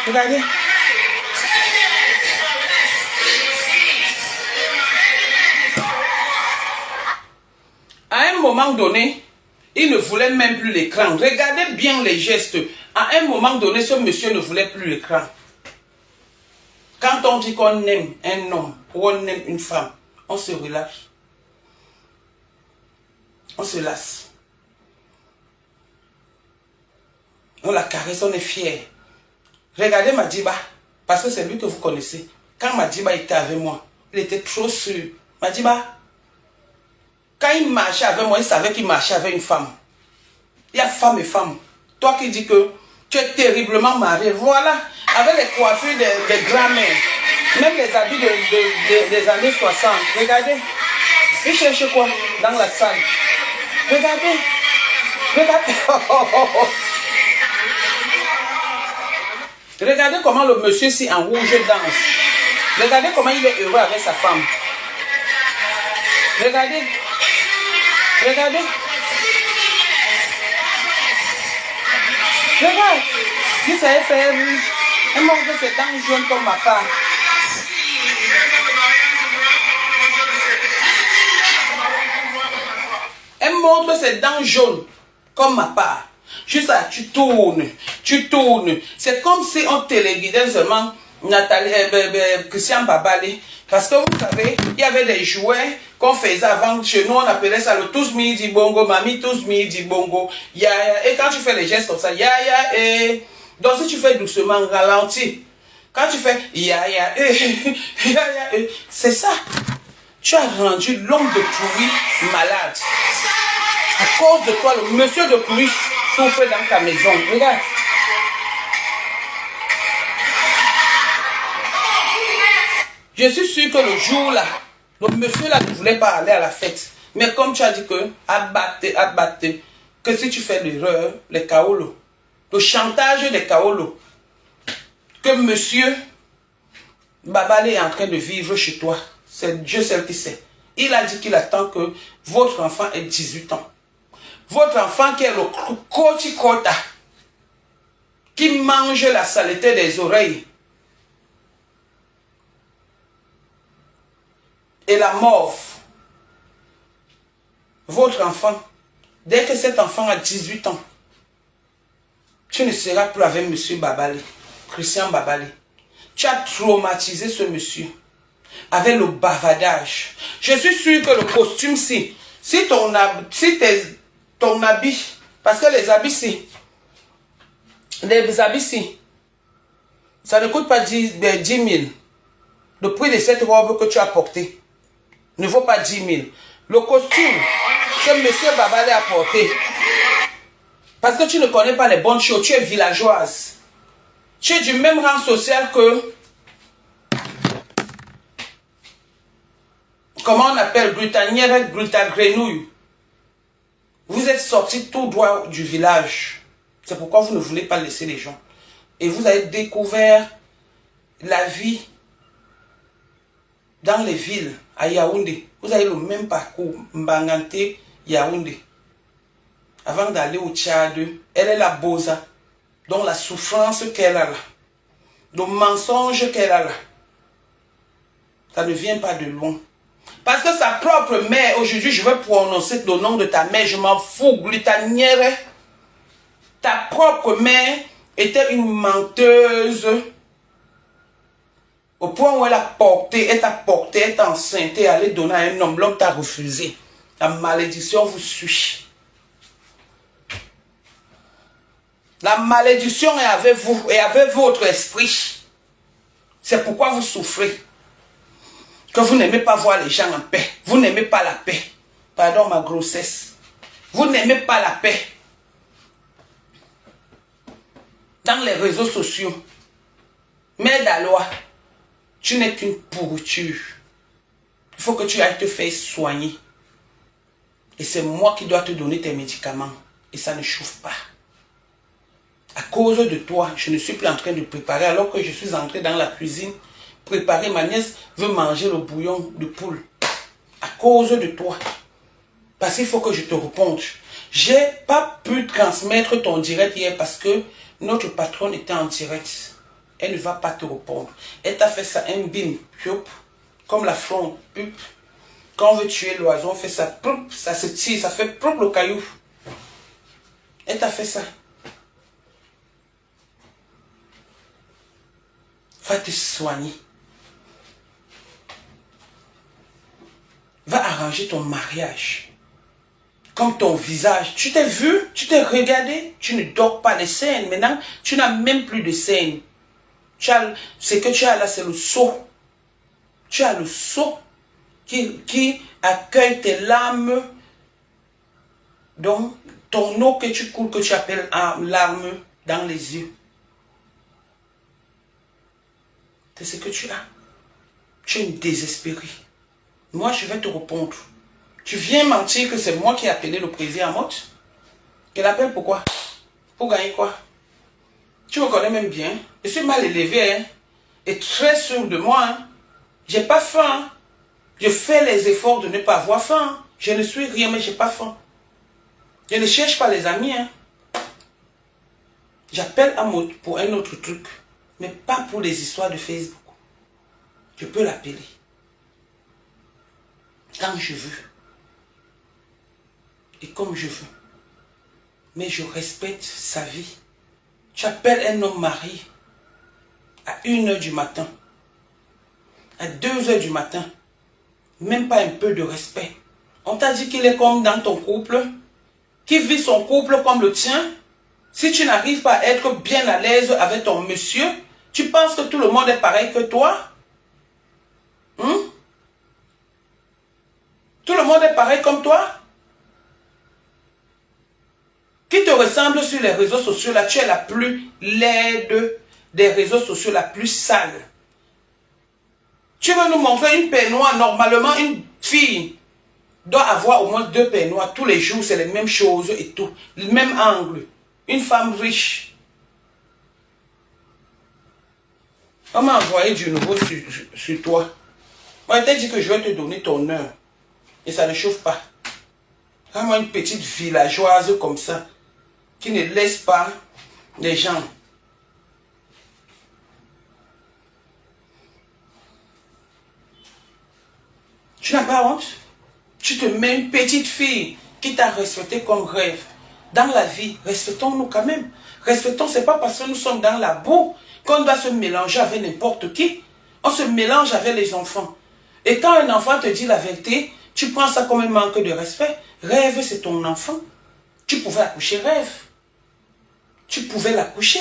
Regardez. À un moment donné, il ne voulait même plus l'écran. Regardez bien les gestes. À un moment donné, ce monsieur ne voulait plus l'écran. Quand on dit qu'on aime un homme ou on aime une femme, on se relâche. On se lasse. On la caresse, on est fier. Regardez Madiba, parce que c'est lui que vous connaissez. Quand Madiba était avec moi, il était trop sûr. Madiba, quand il marchait avec moi, il savait qu'il marchait avec une femme. Il y a femme et femme. Toi qui dis que tu es terriblement marié, voilà, avec les coiffures des grands-mères, même les habits des années 60. Regardez, il cherche quoi dans la salle? Regardez, regardez. Regardez comment le monsieur si en rouge danse. Regardez comment il est heureux avec sa femme. Regardez. Regardez. Regarde. Il s'est fait un manque de ses dents jaunes comme ma part. Elle montre ses dents jaunes comme ma part. Juste ça, tu tournes. C'est comme si on téléguidait seulement Nathalie, Christian Babali. Parce que vous savez, il y avait des jouets qu'on faisait avant. Chez nous, on appelait ça le tous midi bongo, mamie tous midi bongo. Et quand tu fais les gestes comme ça, et donc si tu fais doucement, ralenti. Quand tu fais c'est ça. Tu as rendu l'homme de pourri malade. À cause de toi, le monsieur de pourri souffre dans ta maison. Regarde. Je suis sûr que le jour là, le monsieur là ne voulait pas aller à la fête. Mais comme tu as dit que, abatte, que si tu fais l'erreur, les kaolo, le chantage des kaolo, que monsieur Babali est en train de vivre chez toi, c'est Dieu seul qui sait. Il a dit qu'il attend que votre enfant ait 18 ans. Votre enfant qui est le koti-kota, qui mange la saleté des oreilles, et la morve. Votre enfant, dès que cet enfant a 18 ans, tu ne seras plus avec monsieur Babali, Christian Babali. Tu as traumatisé ce monsieur avec le bavardage. Je suis sûr que le costume, si ton habit, parce que les habits, ça ne coûte pas 10 000. Le prix de cette robe que tu as portée ne vaut pas 10 000. Le costume que M. Babali a porté, parce que tu ne connais pas les bonnes choses, tu es villageoise. Tu es du même rang social que, comment on appelle, Brutanière, Brutagrenouille. Vous êtes sorti tout droit du village. C'est pourquoi vous ne voulez pas laisser les gens. Et vous avez découvert la vie dans les villes, à Yaoundé. Vous avez le même parcours, Mbangante, Yaoundé. Avant d'aller au Tchad, elle est la Boza. Donc la souffrance qu'elle a là, le mensonge qu'elle a là. Ça ne vient pas de loin. Parce que sa propre mère, aujourd'hui, je vais prononcer le nom de ta mère, je m'en fous, glutanière. Ta propre mère était une menteuse. Au point où elle t'a porté, elle t'a enceinte, et allée donner à un homme, l'homme t'a refusé. La malédiction vous suit. La malédiction est avec vous et avec votre esprit. C'est pourquoi vous souffrez. Que vous n'aimez pas voir les gens en paix. Vous n'aimez pas la paix. Pardon ma grossesse. Vous n'aimez pas la paix. Dans les réseaux sociaux. Mère d'Alois, tu n'es qu'une pourriture. Il faut que tu ailles te faire soigner. Et c'est moi qui dois te donner tes médicaments. Et ça ne chauffe pas. À cause de toi, je ne suis plus en train de préparer alors que je suis entré dans la cuisine. Préparer, ma nièce veut manger le bouillon de poule. À cause de toi. Parce qu'il faut que je te réponde. Je n'ai pas pu transmettre ton direct hier parce que notre patronne était en direct. Elle ne va pas te répondre. Elle t'a fait ça, un bim, comme la fronde. Quand on veut tuer l'oiseau, on fait ça, ça se tire, ça fait le caillou. Elle t'a fait ça. Va te soigner. Va arranger ton mariage. Comme ton visage. Tu t'es vu, tu t'es regardé, tu ne dors pas les scènes. Maintenant, tu n'as même plus de scènes. Ce que tu as là, c'est le seau. Tu as le seau qui accueille tes larmes. Donc, ton eau que tu coules, que tu appelles larmes dans les yeux. C'est ce que tu as. Tu es une désespérée. Moi, je vais te répondre. Tu viens mentir que c'est moi qui ai appelé le président Amotte. Qu'elle appelle pourquoi? Pour gagner quoi? Tu me connais même bien. Je suis mal élevé, hein? Et très sûr de moi. Hein? J'ai pas faim. Hein? Je fais les efforts de ne pas avoir faim. Hein? Je ne suis rien, mais j'ai pas faim. Je ne cherche pas les amis. Hein? J'appelle Amotte pour un autre truc. Mais pas pour les histoires de Facebook. Je peux l'appeler. Quand je veux. Et comme je veux. Mais je respecte sa vie. Tu appelles un homme marié à 1h du matin. À 2h du matin. Même pas un peu de respect. On t'a dit qu'il est comme dans ton couple. Qui vit son couple comme le tien. Si tu n'arrives pas à être bien à l'aise avec ton monsieur, tu penses que tout le monde est pareil que toi? Tout le monde est pareil comme toi? Qui te ressemble sur les réseaux sociaux, là, tu es la plus laide des réseaux sociaux, la plus sale. Tu veux nous montrer une peignoir. Normalement, une fille doit avoir au moins 2 peignoirs. Tous les jours, c'est les mêmes choses et tout. Le même angle. Une femme riche. On m'a envoyé du nouveau sur toi. Moi, je t'ai dit que je vais te donner ton heure. Et ça ne chauffe pas. Vraiment une petite villageoise comme ça. Qui ne laisse pas les gens. Tu n'as pas honte? Tu te mets une petite fille qui t'a respecté comme rêve. Dans la vie, respectons-nous quand même. Respectons, c'est pas parce que nous sommes dans la boue qu'on doit se mélanger avec n'importe qui. On se mélange avec les enfants. Et quand un enfant te dit la vérité, tu prends ça comme un manque de respect. Rêve, c'est ton enfant. Tu pouvais accoucher rêve. Tu pouvais l'accoucher.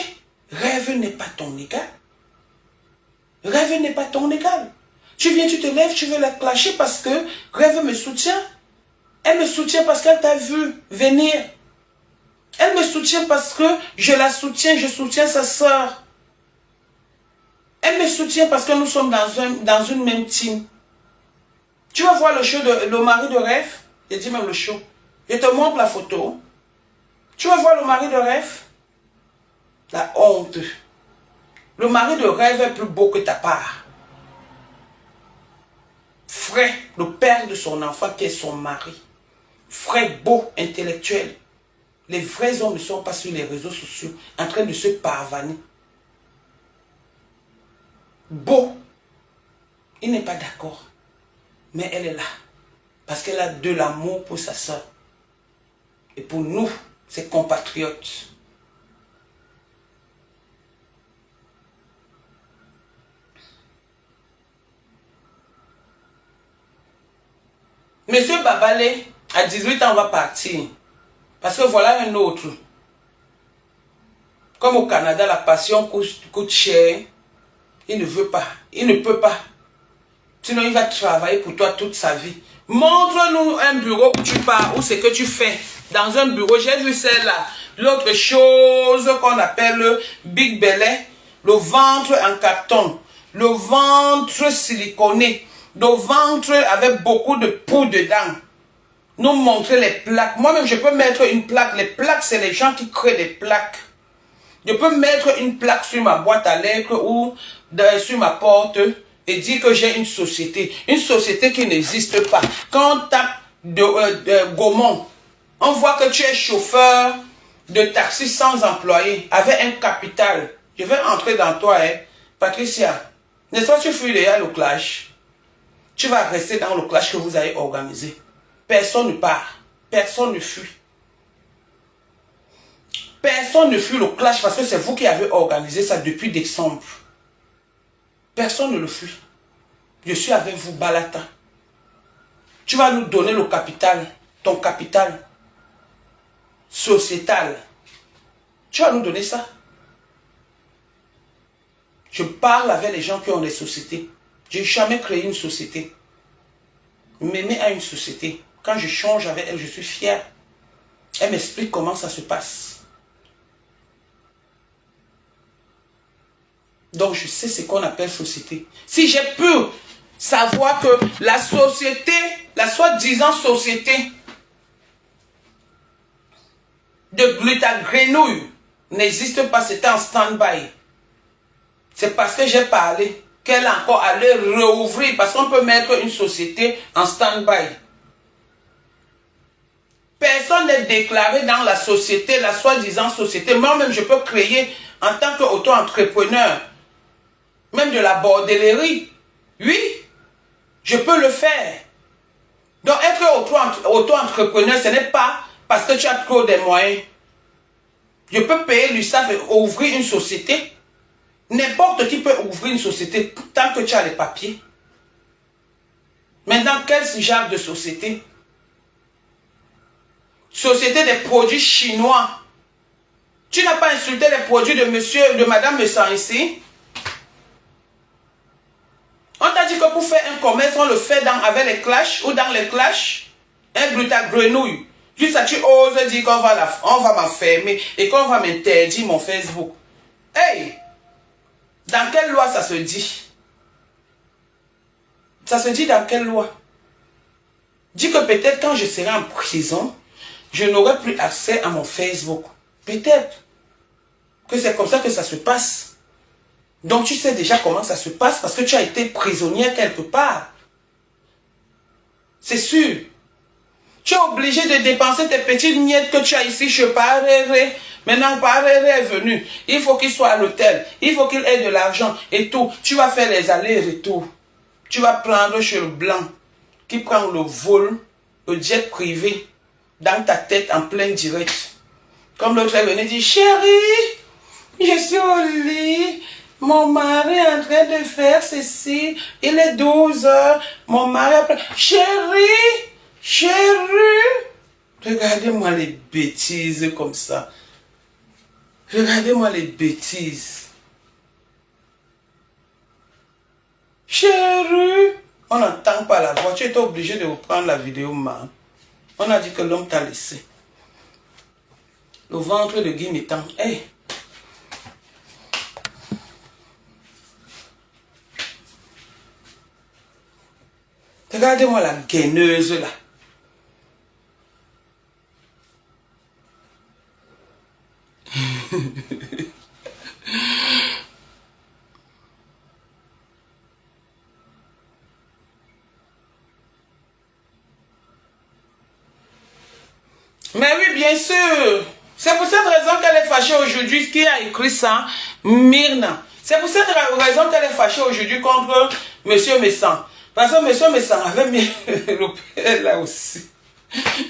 Rêve n'est pas ton égal. Rêve n'est pas ton égal. Tu viens, tu te lèves, tu veux la clasher parce que Rêve me soutient. Elle me soutient parce qu'elle t'a vu venir. Elle me soutient parce que je la soutiens, je soutiens sa soeur. Elle me soutient parce que nous sommes dans une même team. Tu vas voir le show le mari de Rêve. Je dis même le show. Je te montre la photo. Tu vas voir le mari de Rêve. La honte. Le mari de Rêve est plus beau que ta part. Frais, le père de son enfant qui est son mari. Frais, beau, intellectuel. Les vrais hommes ne sont pas sur les réseaux sociaux en train de se pavaner. Beau. Il n'est pas d'accord. Mais elle est là. Parce qu'elle a de l'amour pour sa soeur. Et pour nous, ses compatriotes. Monsieur Babalé, à 18 ans, on va partir. Parce que voilà un autre. Comme au Canada, la passion coûte cher. Il ne veut pas. Il ne peut pas. Sinon, il va travailler pour toi toute sa vie. Montre-nous un bureau où tu pars, où c'est que tu fais. Dans un bureau, j'ai vu celle-là. L'autre chose qu'on appelle le Big Belly, le ventre en carton, le ventre siliconé, le ventre avec beaucoup de poudre dedans. Nous montrer les plaques. Moi-même, je peux mettre une plaque. Les plaques, c'est les gens qui créent des plaques. Je peux mettre une plaque sur ma boîte à lettres ou sur ma porte et dire que j'ai une société. Une société qui n'existe pas. Quand on tape Gaumont, on voit que tu es chauffeur de taxi sans employé, avec un capital. Je vais entrer dans toi, hein. Patricia. N'est-ce pas, tu fuis déjà le clash? Tu vas rester dans le clash que vous avez organisé. Personne ne part. Personne ne fuit. Personne ne fuit le clash parce que c'est vous qui avez organisé ça depuis décembre. Personne ne le fuit. Je suis avec vous, Balata. Tu vas nous donner le capital, ton capital sociétal. Tu vas nous donner ça. Je parle avec les gens qui ont des sociétés. Je n'ai jamais créé une société. M'aimer à une société. Quand je change avec elle, je suis fier. Elle m'explique comment ça se passe. Donc, je sais ce qu'on appelle société. Si j'ai pu savoir que la société, la soi-disant société de glutagrénouille n'existe pas, c'était en stand-by. C'est parce que j'ai parlé qu'elle a encore allé rouvrir, parce qu'on peut mettre une société en stand-by. Personne n'est déclaré dans la société, la soi-disant société. Moi-même, je peux créer en tant qu'auto-entrepreneur, même de la bordellerie. Oui, je peux le faire. Donc, être auto-entrepreneur, ce n'est pas parce que tu as trop de moyens. Je peux payer l'USAF et ouvrir une société. N'importe qui peut ouvrir une société tant que tu as les papiers. Maintenant, quel genre de société? Société des produits chinois. Tu n'as pas insulté les produits de monsieur, de madame Messan ici? On t'a dit que pour faire un commerce, on le fait avec les clashs ou dans les clashs. Un glutagrenouille. Juste ça, tu oses dire qu'on va m'enfermer et qu'on va m'interdire mon Facebook. Hey! Dans quelle loi ça se dit? Ça se dit dans quelle loi? Dis que peut-être quand je serai en prison, je n'aurai plus accès à mon Facebook. Peut-être que c'est comme ça que ça se passe. Donc tu sais déjà comment ça se passe parce que tu as été prisonnière quelque part. C'est sûr. Tu es obligé de dépenser tes petites miettes que tu as ici chez Paréré. Maintenant, Paréré est venu. Il faut qu'il soit à l'hôtel. Il faut qu'il ait de l'argent et tout. Tu vas faire les allers-retours. Tu vas prendre chez le blanc qui prend le vol, le jet privé, dans ta tête en plein direct. Comme l'autre est venu dire, chérie, je suis au lit. Mon mari est en train de faire ceci. Il est 12 heures. Mon mari a... Chérie, chérie. Regardez-moi les bêtises comme ça. Regardez-moi les bêtises. Chérie. On n'entend pas la voix. Tu étais obligé de reprendre la vidéo, man. On a dit que l'homme t'a laissé. Le ventre de Guy Métan. Hey. Regardez-moi la gaineuse là. Mais oui, bien sûr. C'est pour cette raison qu'elle est fâchée aujourd'hui. Qui a écrit ça? Myrna. C'est pour cette raison qu'elle est fâchée aujourd'hui contre Monsieur Messan. Parce que Monsieur Messan avait mis le père là aussi.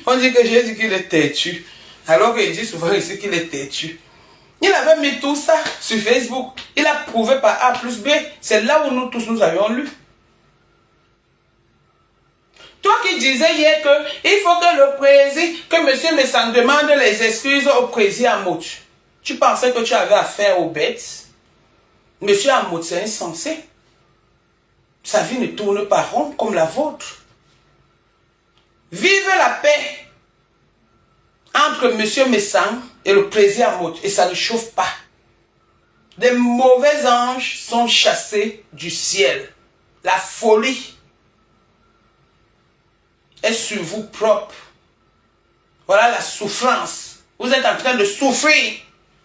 On dit que j'ai dit qu'il est têtu. Alors qu'il dit souvent ici qu'il est têtu. Il avait mis tout ça sur Facebook. Il a prouvé par A plus B. C'est là où nous tous nous avions lu. Toi qui disais hier qu'il faut que le président, que M. Messan demande les excuses au président Amouch. Tu pensais que tu avais affaire aux bêtes? M. Amouch, c'est insensé. Sa vie ne tourne pas rond comme la vôtre. Vive la paix entre M. Messan et le président Amouch. Et ça ne chauffe pas. Des mauvais anges sont chassés du ciel. La folie est sur vous propre. Voilà la souffrance. Vous êtes en train de souffrir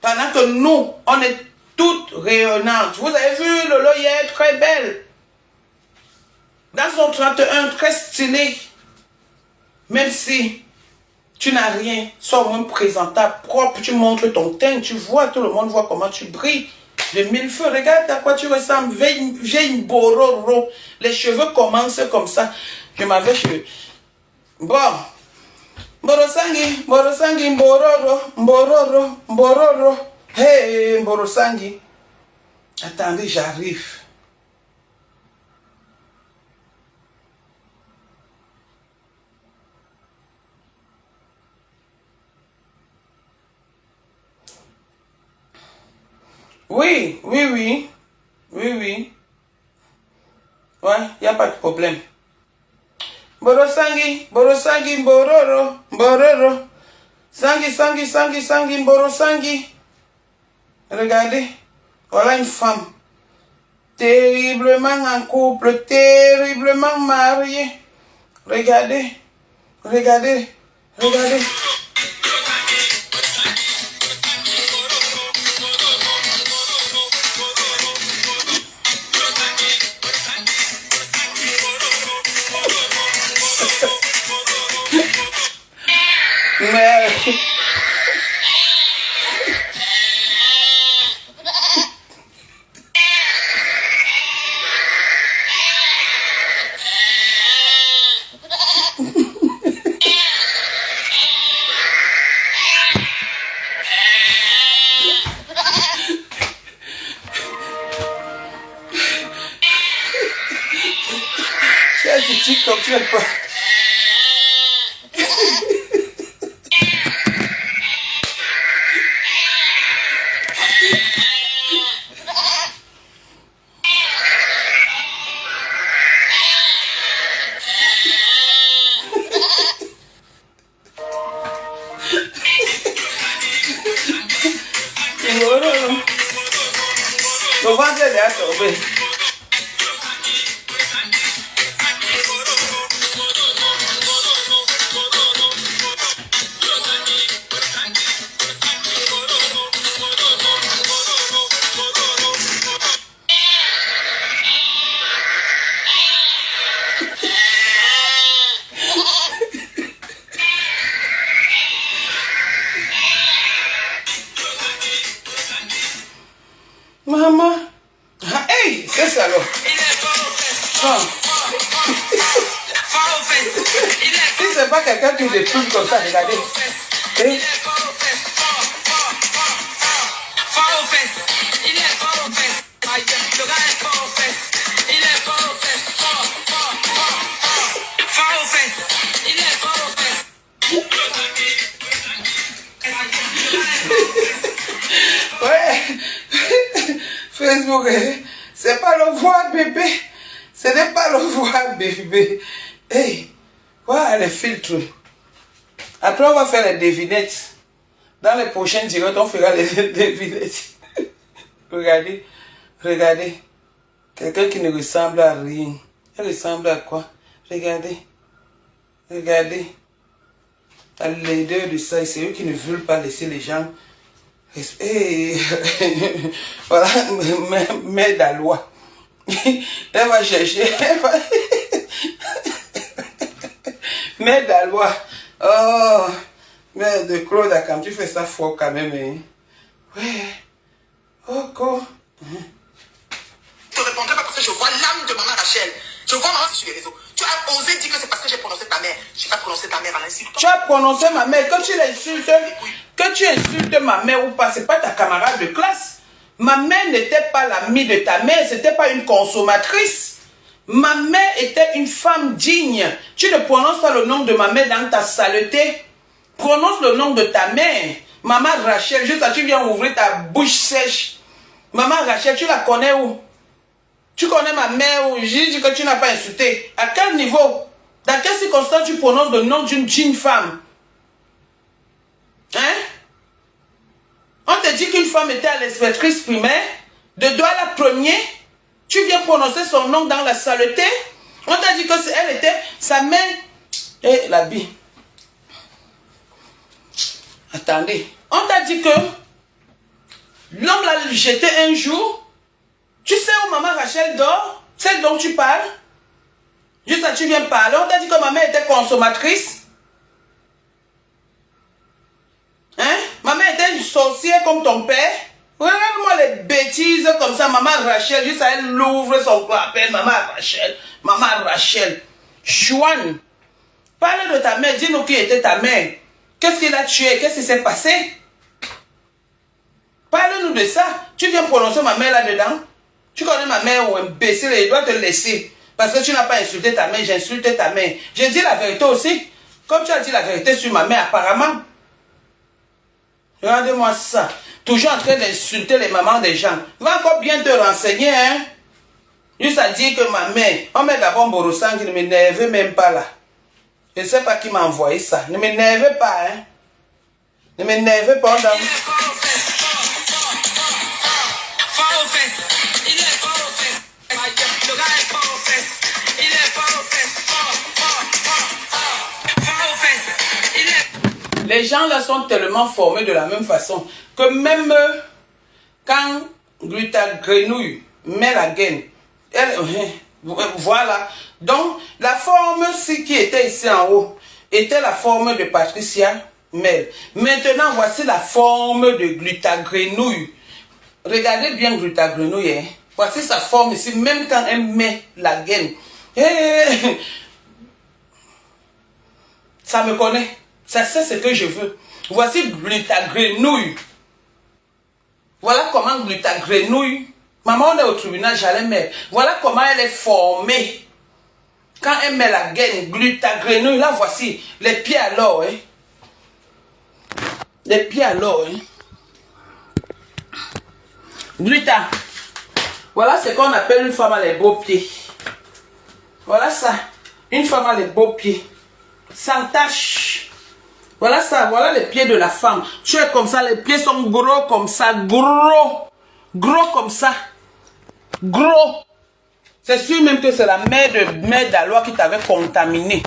pendant que nous, on est toutes rayonnantes. Vous avez vu Lolo hier, très belle. Dans son 31, très stylé. Même si tu n'as rien, sois au moins présentable, propre, tu montres ton teint, tu vois, tout le monde voit comment tu brilles. De mille feux, regarde à quoi tu ressembles, j'ai une bororo. Les cheveux commencent comme ça. Je m'avais cheveux. Bon. Mborosangi, Mborosangi, Mbororo, Mbororo, Mbororo. Hey, Mborosangi. Attendez, j'arrive. Oui, oui, oui. Oui, oui. Ouais, il n'y a pas de problème. Mborosangi, Mborosangi, Mbororo, Mbororo. Sangi, Sangi, Sangi, Sangi, Mborosangi. Regardez, voilà une femme. Terriblement en couple, terriblement mariée. Regardez, regardez, regardez. Mais... c'est TikTok, tu n'as pas... Le ventre est à tomber. Maman. Ah, hey, c'est ça là. Ah. Si c'est pas quelqu'un qui détourne comme ça, regardez. Hey. Ouais. Facebook, c'est pas le voir bébé. Ce n'est pas le voir bébé. Hey, voilà les filtres. Après, on va faire les devinettes. Dans les prochaines directs, on fera les devinettes. Regardez, regardez. Quelqu'un qui ne ressemble à rien. Elle ressemble à quoi? Regardez. Regardez. La laideur de ça, c'est eux qui ne veulent pas laisser les gens. Hey. Voilà, mère d'Alois. Elle va chercher. Mère d'Alois. Oh, mère de Claude, quand tu fais ça fort quand même. Hein? Ouais. Oh, quoi. je vois l'âme de maman Rachel. Je vois maman sur les réseaux. Tu as osé dire que c'est parce que j'ai prononcé ta mère. Je n'ai pas prononcé ta mère en insultant. Tu as prononcé ma mère. Que tu insultes ma mère ou pas, c'est pas ta camarade de classe. Ma mère n'était pas l'amie de ta mère, c'était pas une consommatrice. Ma mère était une femme digne. Tu ne prononces pas le nom de ma mère dans ta saleté. Prononce le nom de ta mère. Maman Rachel, juste là, tu viens ouvrir ta bouche sèche. Maman Rachel, tu la connais où? Tu connais ma mère où? J'ai dit que tu n'as pas insulté. À quel niveau? Dans quelles circonstances tu prononces le nom d'une digne femme? Hein? On te dit qu'une femme était à l'inspectrice primaire. De doigt la première, tu viens prononcer son nom dans la saleté. On t'a dit que elle était sa mère. Et la bille. Attendez. On t'a dit que l'homme l'a jeté un jour. Tu sais où maman Rachel dort? Celle dont tu parles? Juste là, tu viens parler. On t'a dit que ma mère était consommatrice. Hein? Ma mère était une sorcière comme ton père. Regarde-moi les bêtises comme ça. Maman Rachel, juste là, elle ouvre son appel. Maman Rachel. Maman Rachel. Chouane. Parle de ta mère. Dis-nous qui était ta mère. Qu'est-ce qu'il a tué? Qu'est-ce qui s'est passé? Parle-nous de ça. Tu viens prononcer ma mère là-dedans? Tu connais ma mère ou imbécile, il doit te laisser. Parce que tu n'as pas insulté ta mère, j'ai insulté ta mère. J'ai dit la vérité aussi. Comme tu as dit la vérité sur ma mère, apparemment. Regardez-moi ça. Toujours en train d'insulter les mamans des gens. Va encore bien te renseigner, hein. Juste à dire que ma mère, on met d'abord Borosang, qui ne m'énerve même pas là. Je ne sais pas qui m'a envoyé ça. Ne m'énerve pas, hein. Ne m'énerve pas. Les gens là sont tellement formés de la même façon que même quand Glutagrenouille met la gaine, voilà. Donc la forme qui était ici en haut était la forme de Patricia Mel. Maintenant voici la forme de Glutagrenouille. Regardez bien Glutagrenouille, hein. Voici sa forme ici, même quand elle met la gaine. Ça me connaît. Ça c'est ce que je veux. Voici Glutagrenouille. Voilà comment Glutagrenouille. Maman, on est au tribunal, j'allais mettre. Voilà comment elle est formée. Quand elle met la gaine, Glutagrenouille, là voici. Les pieds alors, hein. Les pieds alors, hein. Gluta. Voilà ce qu'on appelle une femme à les beaux pieds. Voilà ça. Une femme à les beaux pieds. Sans tache. Voilà ça. Voilà les pieds de la femme. Tu es comme ça. Les pieds sont gros comme ça. Gros. Gros comme ça. Gros. C'est sûr même que c'est la mère d'Alois qui t'avait contaminé.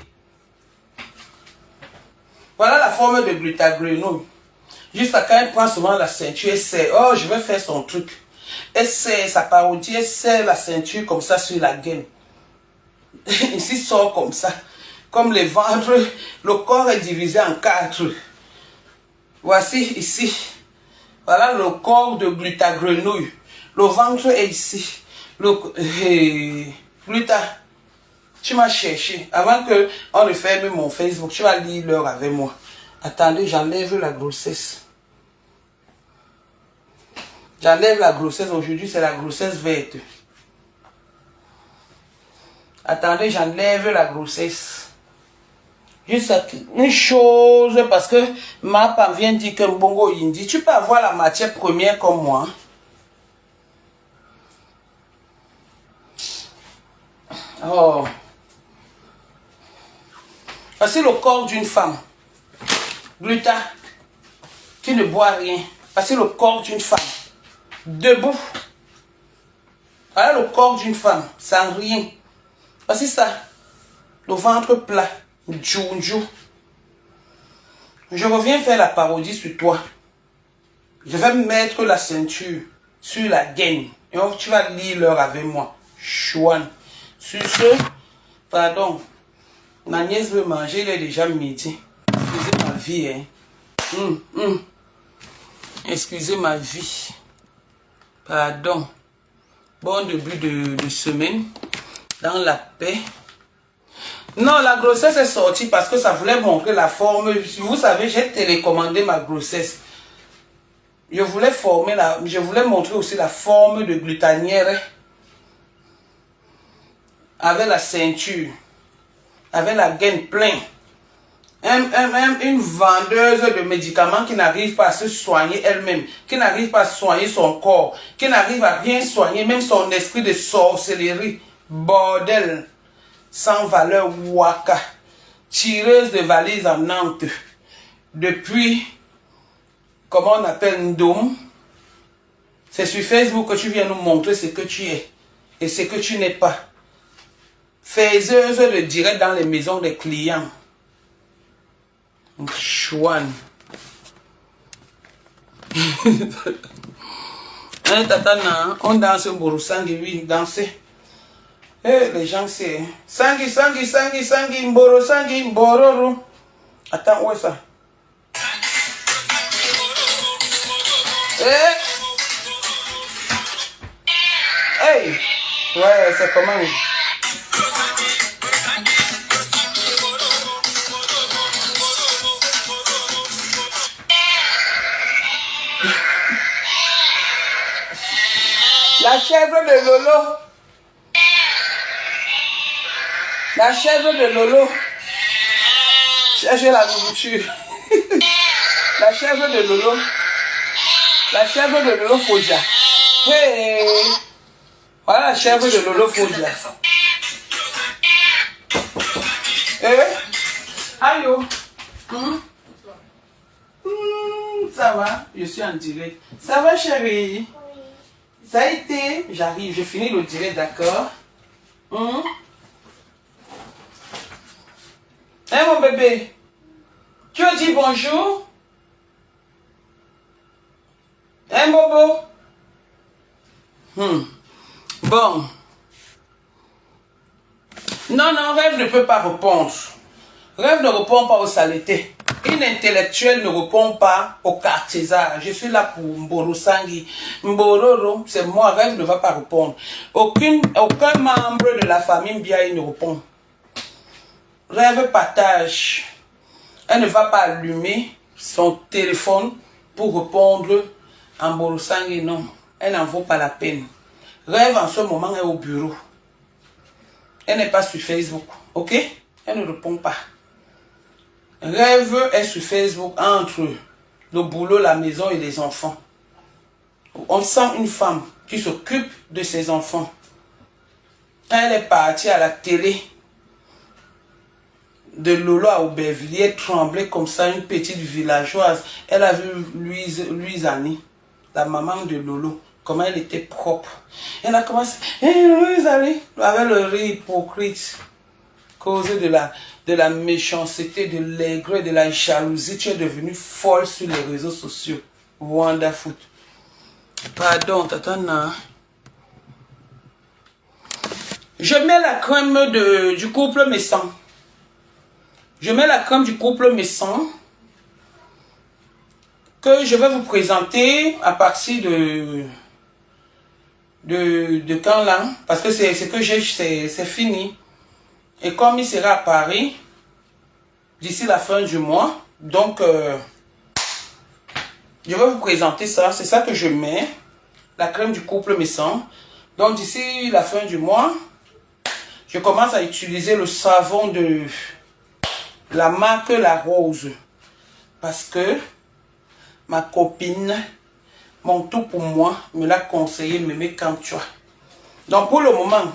Voilà la forme de Glutagrenouille. Juste à quand elle prend souvent la ceinture, elle sait, oh, je vais faire son truc. Elle sait sa parodie, elle sait la ceinture comme ça sur la gaine. Ici sort comme ça. Comme le ventre, le corps est divisé en 4. Voici ici. Voilà le corps de Glutagrenouille. Le ventre est ici. Gluta, tu m'as cherché. Avant qu'on ne ferme mon Facebook, tu vas lire l'heure avec moi. Attendez, j'enlève la grossesse. J'enlève la grossesse. Aujourd'hui, c'est la grossesse verte. Attendez, j'enlève la grossesse. Juste une chose, parce que ma femme vient dire que Bongo Indi, tu peux avoir la matière première comme moi. Oh. Voici le corps d'une femme. Gluta, qui ne boit rien. Voici le corps d'une femme. Debout. Voilà le corps d'une femme, sans rien. Voici ça. Le ventre plat. Djounjou. Je reviens faire la parodie sur toi. Je vais mettre la ceinture sur la gaine. Et tu vas lire l'heure avec moi. Chouane. Sur ce, pardon. Ma nièce veut manger, il est déjà midi. Excusez ma vie, hein. Excusez ma vie. Pardon. Bon début de semaine. Dans la paix. Non, la grossesse est sortie parce que ça voulait montrer la forme. Vous savez, j'ai télécommandé ma grossesse. Je voulais montrer aussi la forme de glutanière avec la ceinture, avec la gaine pleine. Une vendeuse de médicaments qui n'arrive pas à se soigner elle-même, qui n'arrive pas à soigner son corps, qui n'arrive à rien soigner, même son esprit de sorcellerie. Bordel, sans valeur, waka, tireuse de valises en Nantes, depuis, comment on appelle, Ndom. C'est sur Facebook que tu viens nous montrer ce que tu es et ce que tu n'es pas. Faiseuse de direct dans les maisons des clients. Chouane. Hein, tatana, on danse Mborosangi, oui, danser. Eh, les gens, c'est... Sangi, Mborosangi, Mbororo. Attends, où est ça? Eh! Hey! Ouais, c'est comment? La chèvre de Lolo. La chèvre de Lolo. Cherchez la nourriture. La chèvre de Lolo. La chèvre de Lolo Foja. Hey. Voilà la chèvre de Lolo Foja. Allô? Ça va? Je suis en direct. Ça va, chérie? Ça a été? J'arrive, je finis le direct, d'accord? Hein, mon bébé? Tu as dit bonjour? Hein, Bobo? Bon. Non, Rêve ne peut pas répondre. Rêve ne répond pas aux saletés. Une intellectuelle ne répond pas au cartésar. Je suis là pour Mborosangi. Mbororo, c'est moi. Rêve ne va pas répondre. Aucun membre de la famille Mbiaye ne répond. Rêve partage. Elle ne va pas allumer son téléphone pour répondre à Mborosangi. Non, elle n'en vaut pas la peine. Rêve en ce moment est au bureau. Elle n'est pas sur Facebook. Ok? Elle ne répond pas. Rêve est sur Facebook entre le boulot, la maison et les enfants. On sent une femme qui s'occupe de ses enfants. Elle est partie à la télé de Lolo à Aubervilliers, elle tremblait comme ça, une petite villageoise. Elle a vu Louise Annie, la maman de Lolo, comment elle était propre. Elle a commencé, Louise Annie, avec le rire hypocrite, causé de la méchanceté, de l'aigreur, de la jalousie. Tu es devenue folle sur les réseaux sociaux. Wonderful. Pardon, tatana. Je mets la crème du couple Messan. Je mets la crème du couple Messan que je vais vous présenter à partir de quand là, parce que c'est ce que j'ai, c'est fini. Et comme il sera à Paris d'ici la fin du mois, donc je vais vous présenter ça. C'est ça que je mets, la crème du couple Messan. Donc d'ici la fin du mois, je commence à utiliser le savon de la marque La Rose. Parce que ma copine, mon tout pour moi, me l'a conseillé, Mémé Kantua. Donc pour le moment,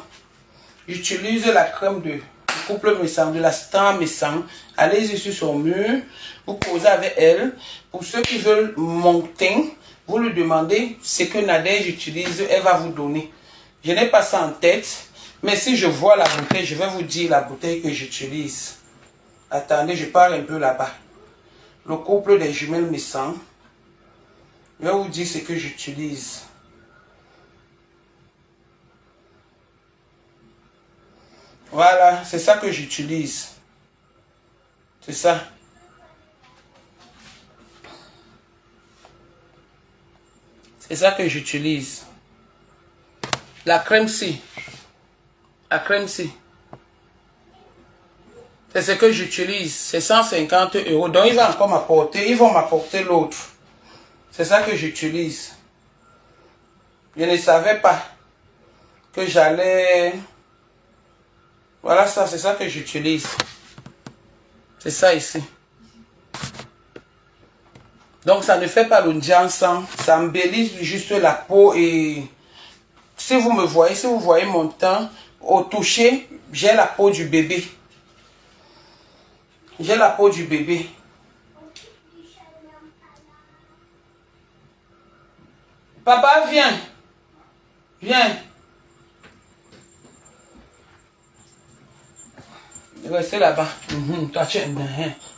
j'utilise la crème du couple Messan, de la star Messan. Allez-y sur son mur, vous causez avec elle. Pour ceux qui veulent mon teint, vous lui demandez ce que Nadège utilise, elle va vous donner. Je n'ai pas ça en tête, mais si je vois la bouteille, je vais vous dire la bouteille que j'utilise. Attendez, je pars un peu là-bas. Le couple des jumelles Messan. Je vais vous dire ce que j'utilise. Voilà, c'est ça que j'utilise. C'est ça. C'est ça que j'utilise. La crème-ci. La crème-ci. C'est ce que j'utilise. C'est 150 €. Donc, il va encore m'apporter. Ils vont m'apporter l'autre. C'est ça que j'utilise. Je ne savais pas que j'allais... Voilà ça, c'est ça que j'utilise. C'est ça ici. Donc, ça ne fait pas l'audience. Ça embellit juste la peau et... Si vous me voyez, si vous voyez mon teint, au toucher, j'ai la peau du bébé. J'ai la peau du bébé. Papa, viens. Viens. Restez là-bas. Toi,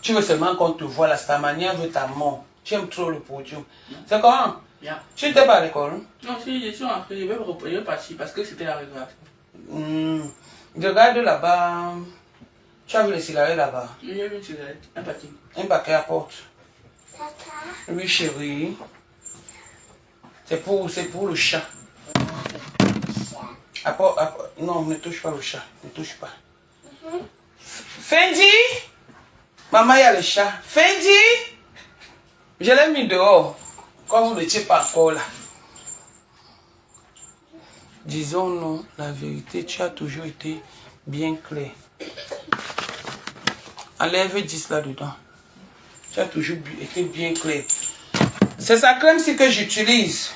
tu veux seulement qu'on te voit là. Ta manière veut ta mort. Tu aimes trop le podium. C'est comment? Bien. Tu n'étais pas à l'école? Non, si, je suis rentré, je vais partir parce que c'était la récréation. Regarde là-bas. Tu as vu les cigarettes là-bas? J'ai vu une cigarette, un paquet. Un paquet à porte. Oui, chérie. C'est pour le chat. Non, ne touche pas le chat. Ne touche pas. Fendi! Maman, il y a le chat. Fendi! Je l'ai mis dehors. Quand vous n'étiez pas encore là. Disons-nous la vérité, tu as toujours été bien clair. Enlève 10 là-dedans. Tu as toujours été bien clair. C'est sa crème-ci que j'utilise.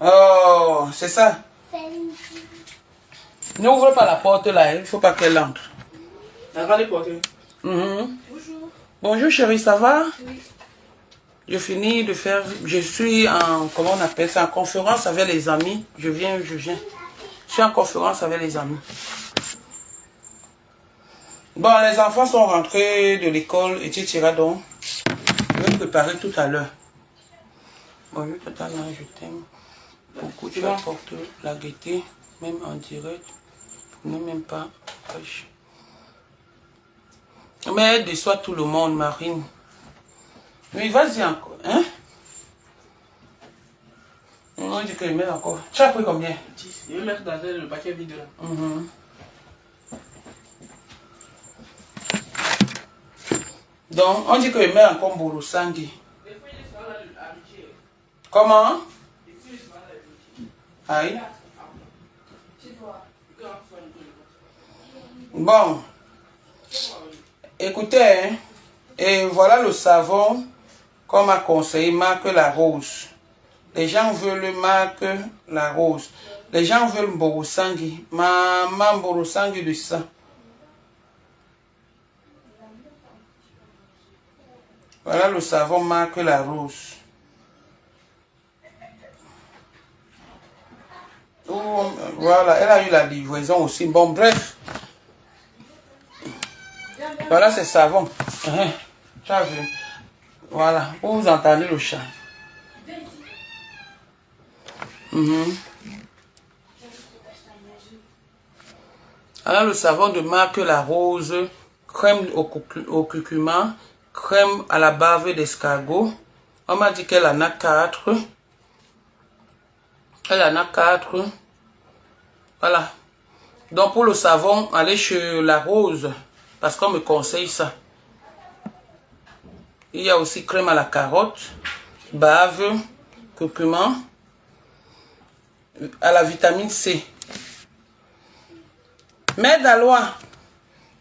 Oh, c'est ça. N'ouvre pas la porte là, il ne faut pas qu'elle entre. Regardez pour toi. Bonjour. Bonjour chérie, ça va? Oui. Je finis de faire, je suis en, comment on appelle ça, en conférence avec les amis. Je viens. Je suis en conférence avec les amis. Bon, les enfants sont rentrés de l'école, etc. Donc, je vais me préparer tout à l'heure. Bonjour Tata, je t'aime beaucoup. Tu apportes la gaieté, même en direct. Ne même pas. Mais elle déçoit tout le monde, Marine. Oui, vas-y encore. Hein? On dit que je mets encore. Tu as pris combien? 10. Je vais mettre dans le paquet vide là. Donc, on dit que je mets encore Borosangi. Comment? Aïe. Bon. Écoutez, hein, et voilà le savon qu'on m'a conseillé, marque la rose. Les gens veulent marque la rose. Les gens veulent Borosangi. Maman Borosangi de ça. Voilà le savon marque la rose. Oh, voilà, elle a eu la livraison aussi. Bon, bref. Voilà ce savon. Tu as vu? Voilà, vous entendez le chat. Alors le savon de marque la rose, crème au curcuma, crème à la bave d'escargot. On m'a dit qu'elle en a 4. Elle en a 4. Voilà. Donc pour le savon, allez chez la rose. Parce qu'on me conseille ça. Il y a aussi crème à la carotte, bave, curcuma, à la vitamine C. Mais Dalois,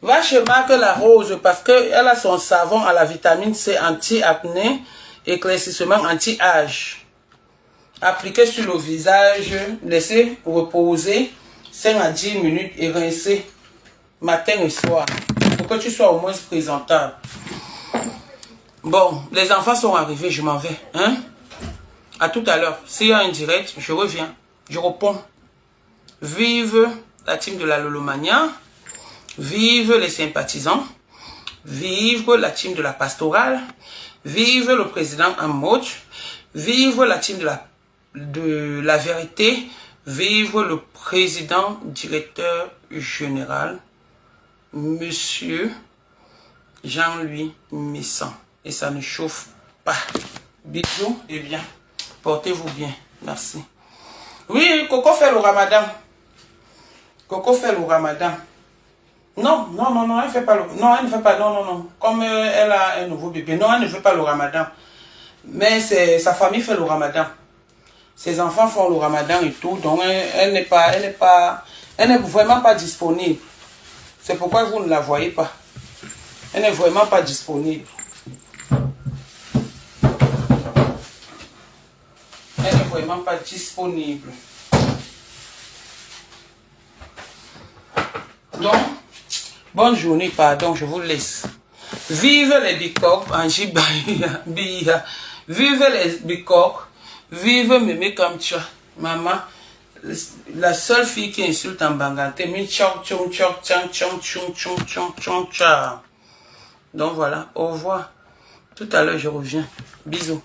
va chez Marque la Rose parce qu'elle a son savon à la vitamine C anti-acné, éclaircissement anti-âge. Appliquez sur le visage, laissez reposer 5 à 10 minutes et rincer matin et soir. Pour que tu sois au moins présentable. Bon, les enfants sont arrivés, je m'en vais. Hein? À tout à l'heure. S'il y a un direct, je reviens. Je réponds. Vive la team de la Lolomania. Vive les sympathisants. Vive la team de la pastorale. Vive le président Amot. Vive la team de la vérité. Vive le président directeur général. Monsieur Jean-Louis Messan. Et ça ne chauffe pas. Bisous et bien. Portez-vous bien. Merci. Oui, Coco fait le ramadan. Coco fait le ramadan. Non, elle fait pas le... Non, elle ne fait pas, non. Comme elle a un nouveau bébé, non, elle ne fait pas le ramadan. Mais sa famille fait le ramadan. Ses enfants font le ramadan et tout, donc elle n'est vraiment pas disponible. C'est pourquoi vous ne la voyez pas. Elle n'est vraiment pas disponible. Elle n'est vraiment pas disponible. Donc, bonne journée, pardon, je vous laisse. Vive les bicoques, Angie Bia. Vive les bicoques. Vive Mémé Kamcha. Maman, la seule fille qui insulte en banganté. Donc voilà, au revoir. Tout à l'heure, je reviens. Bisous.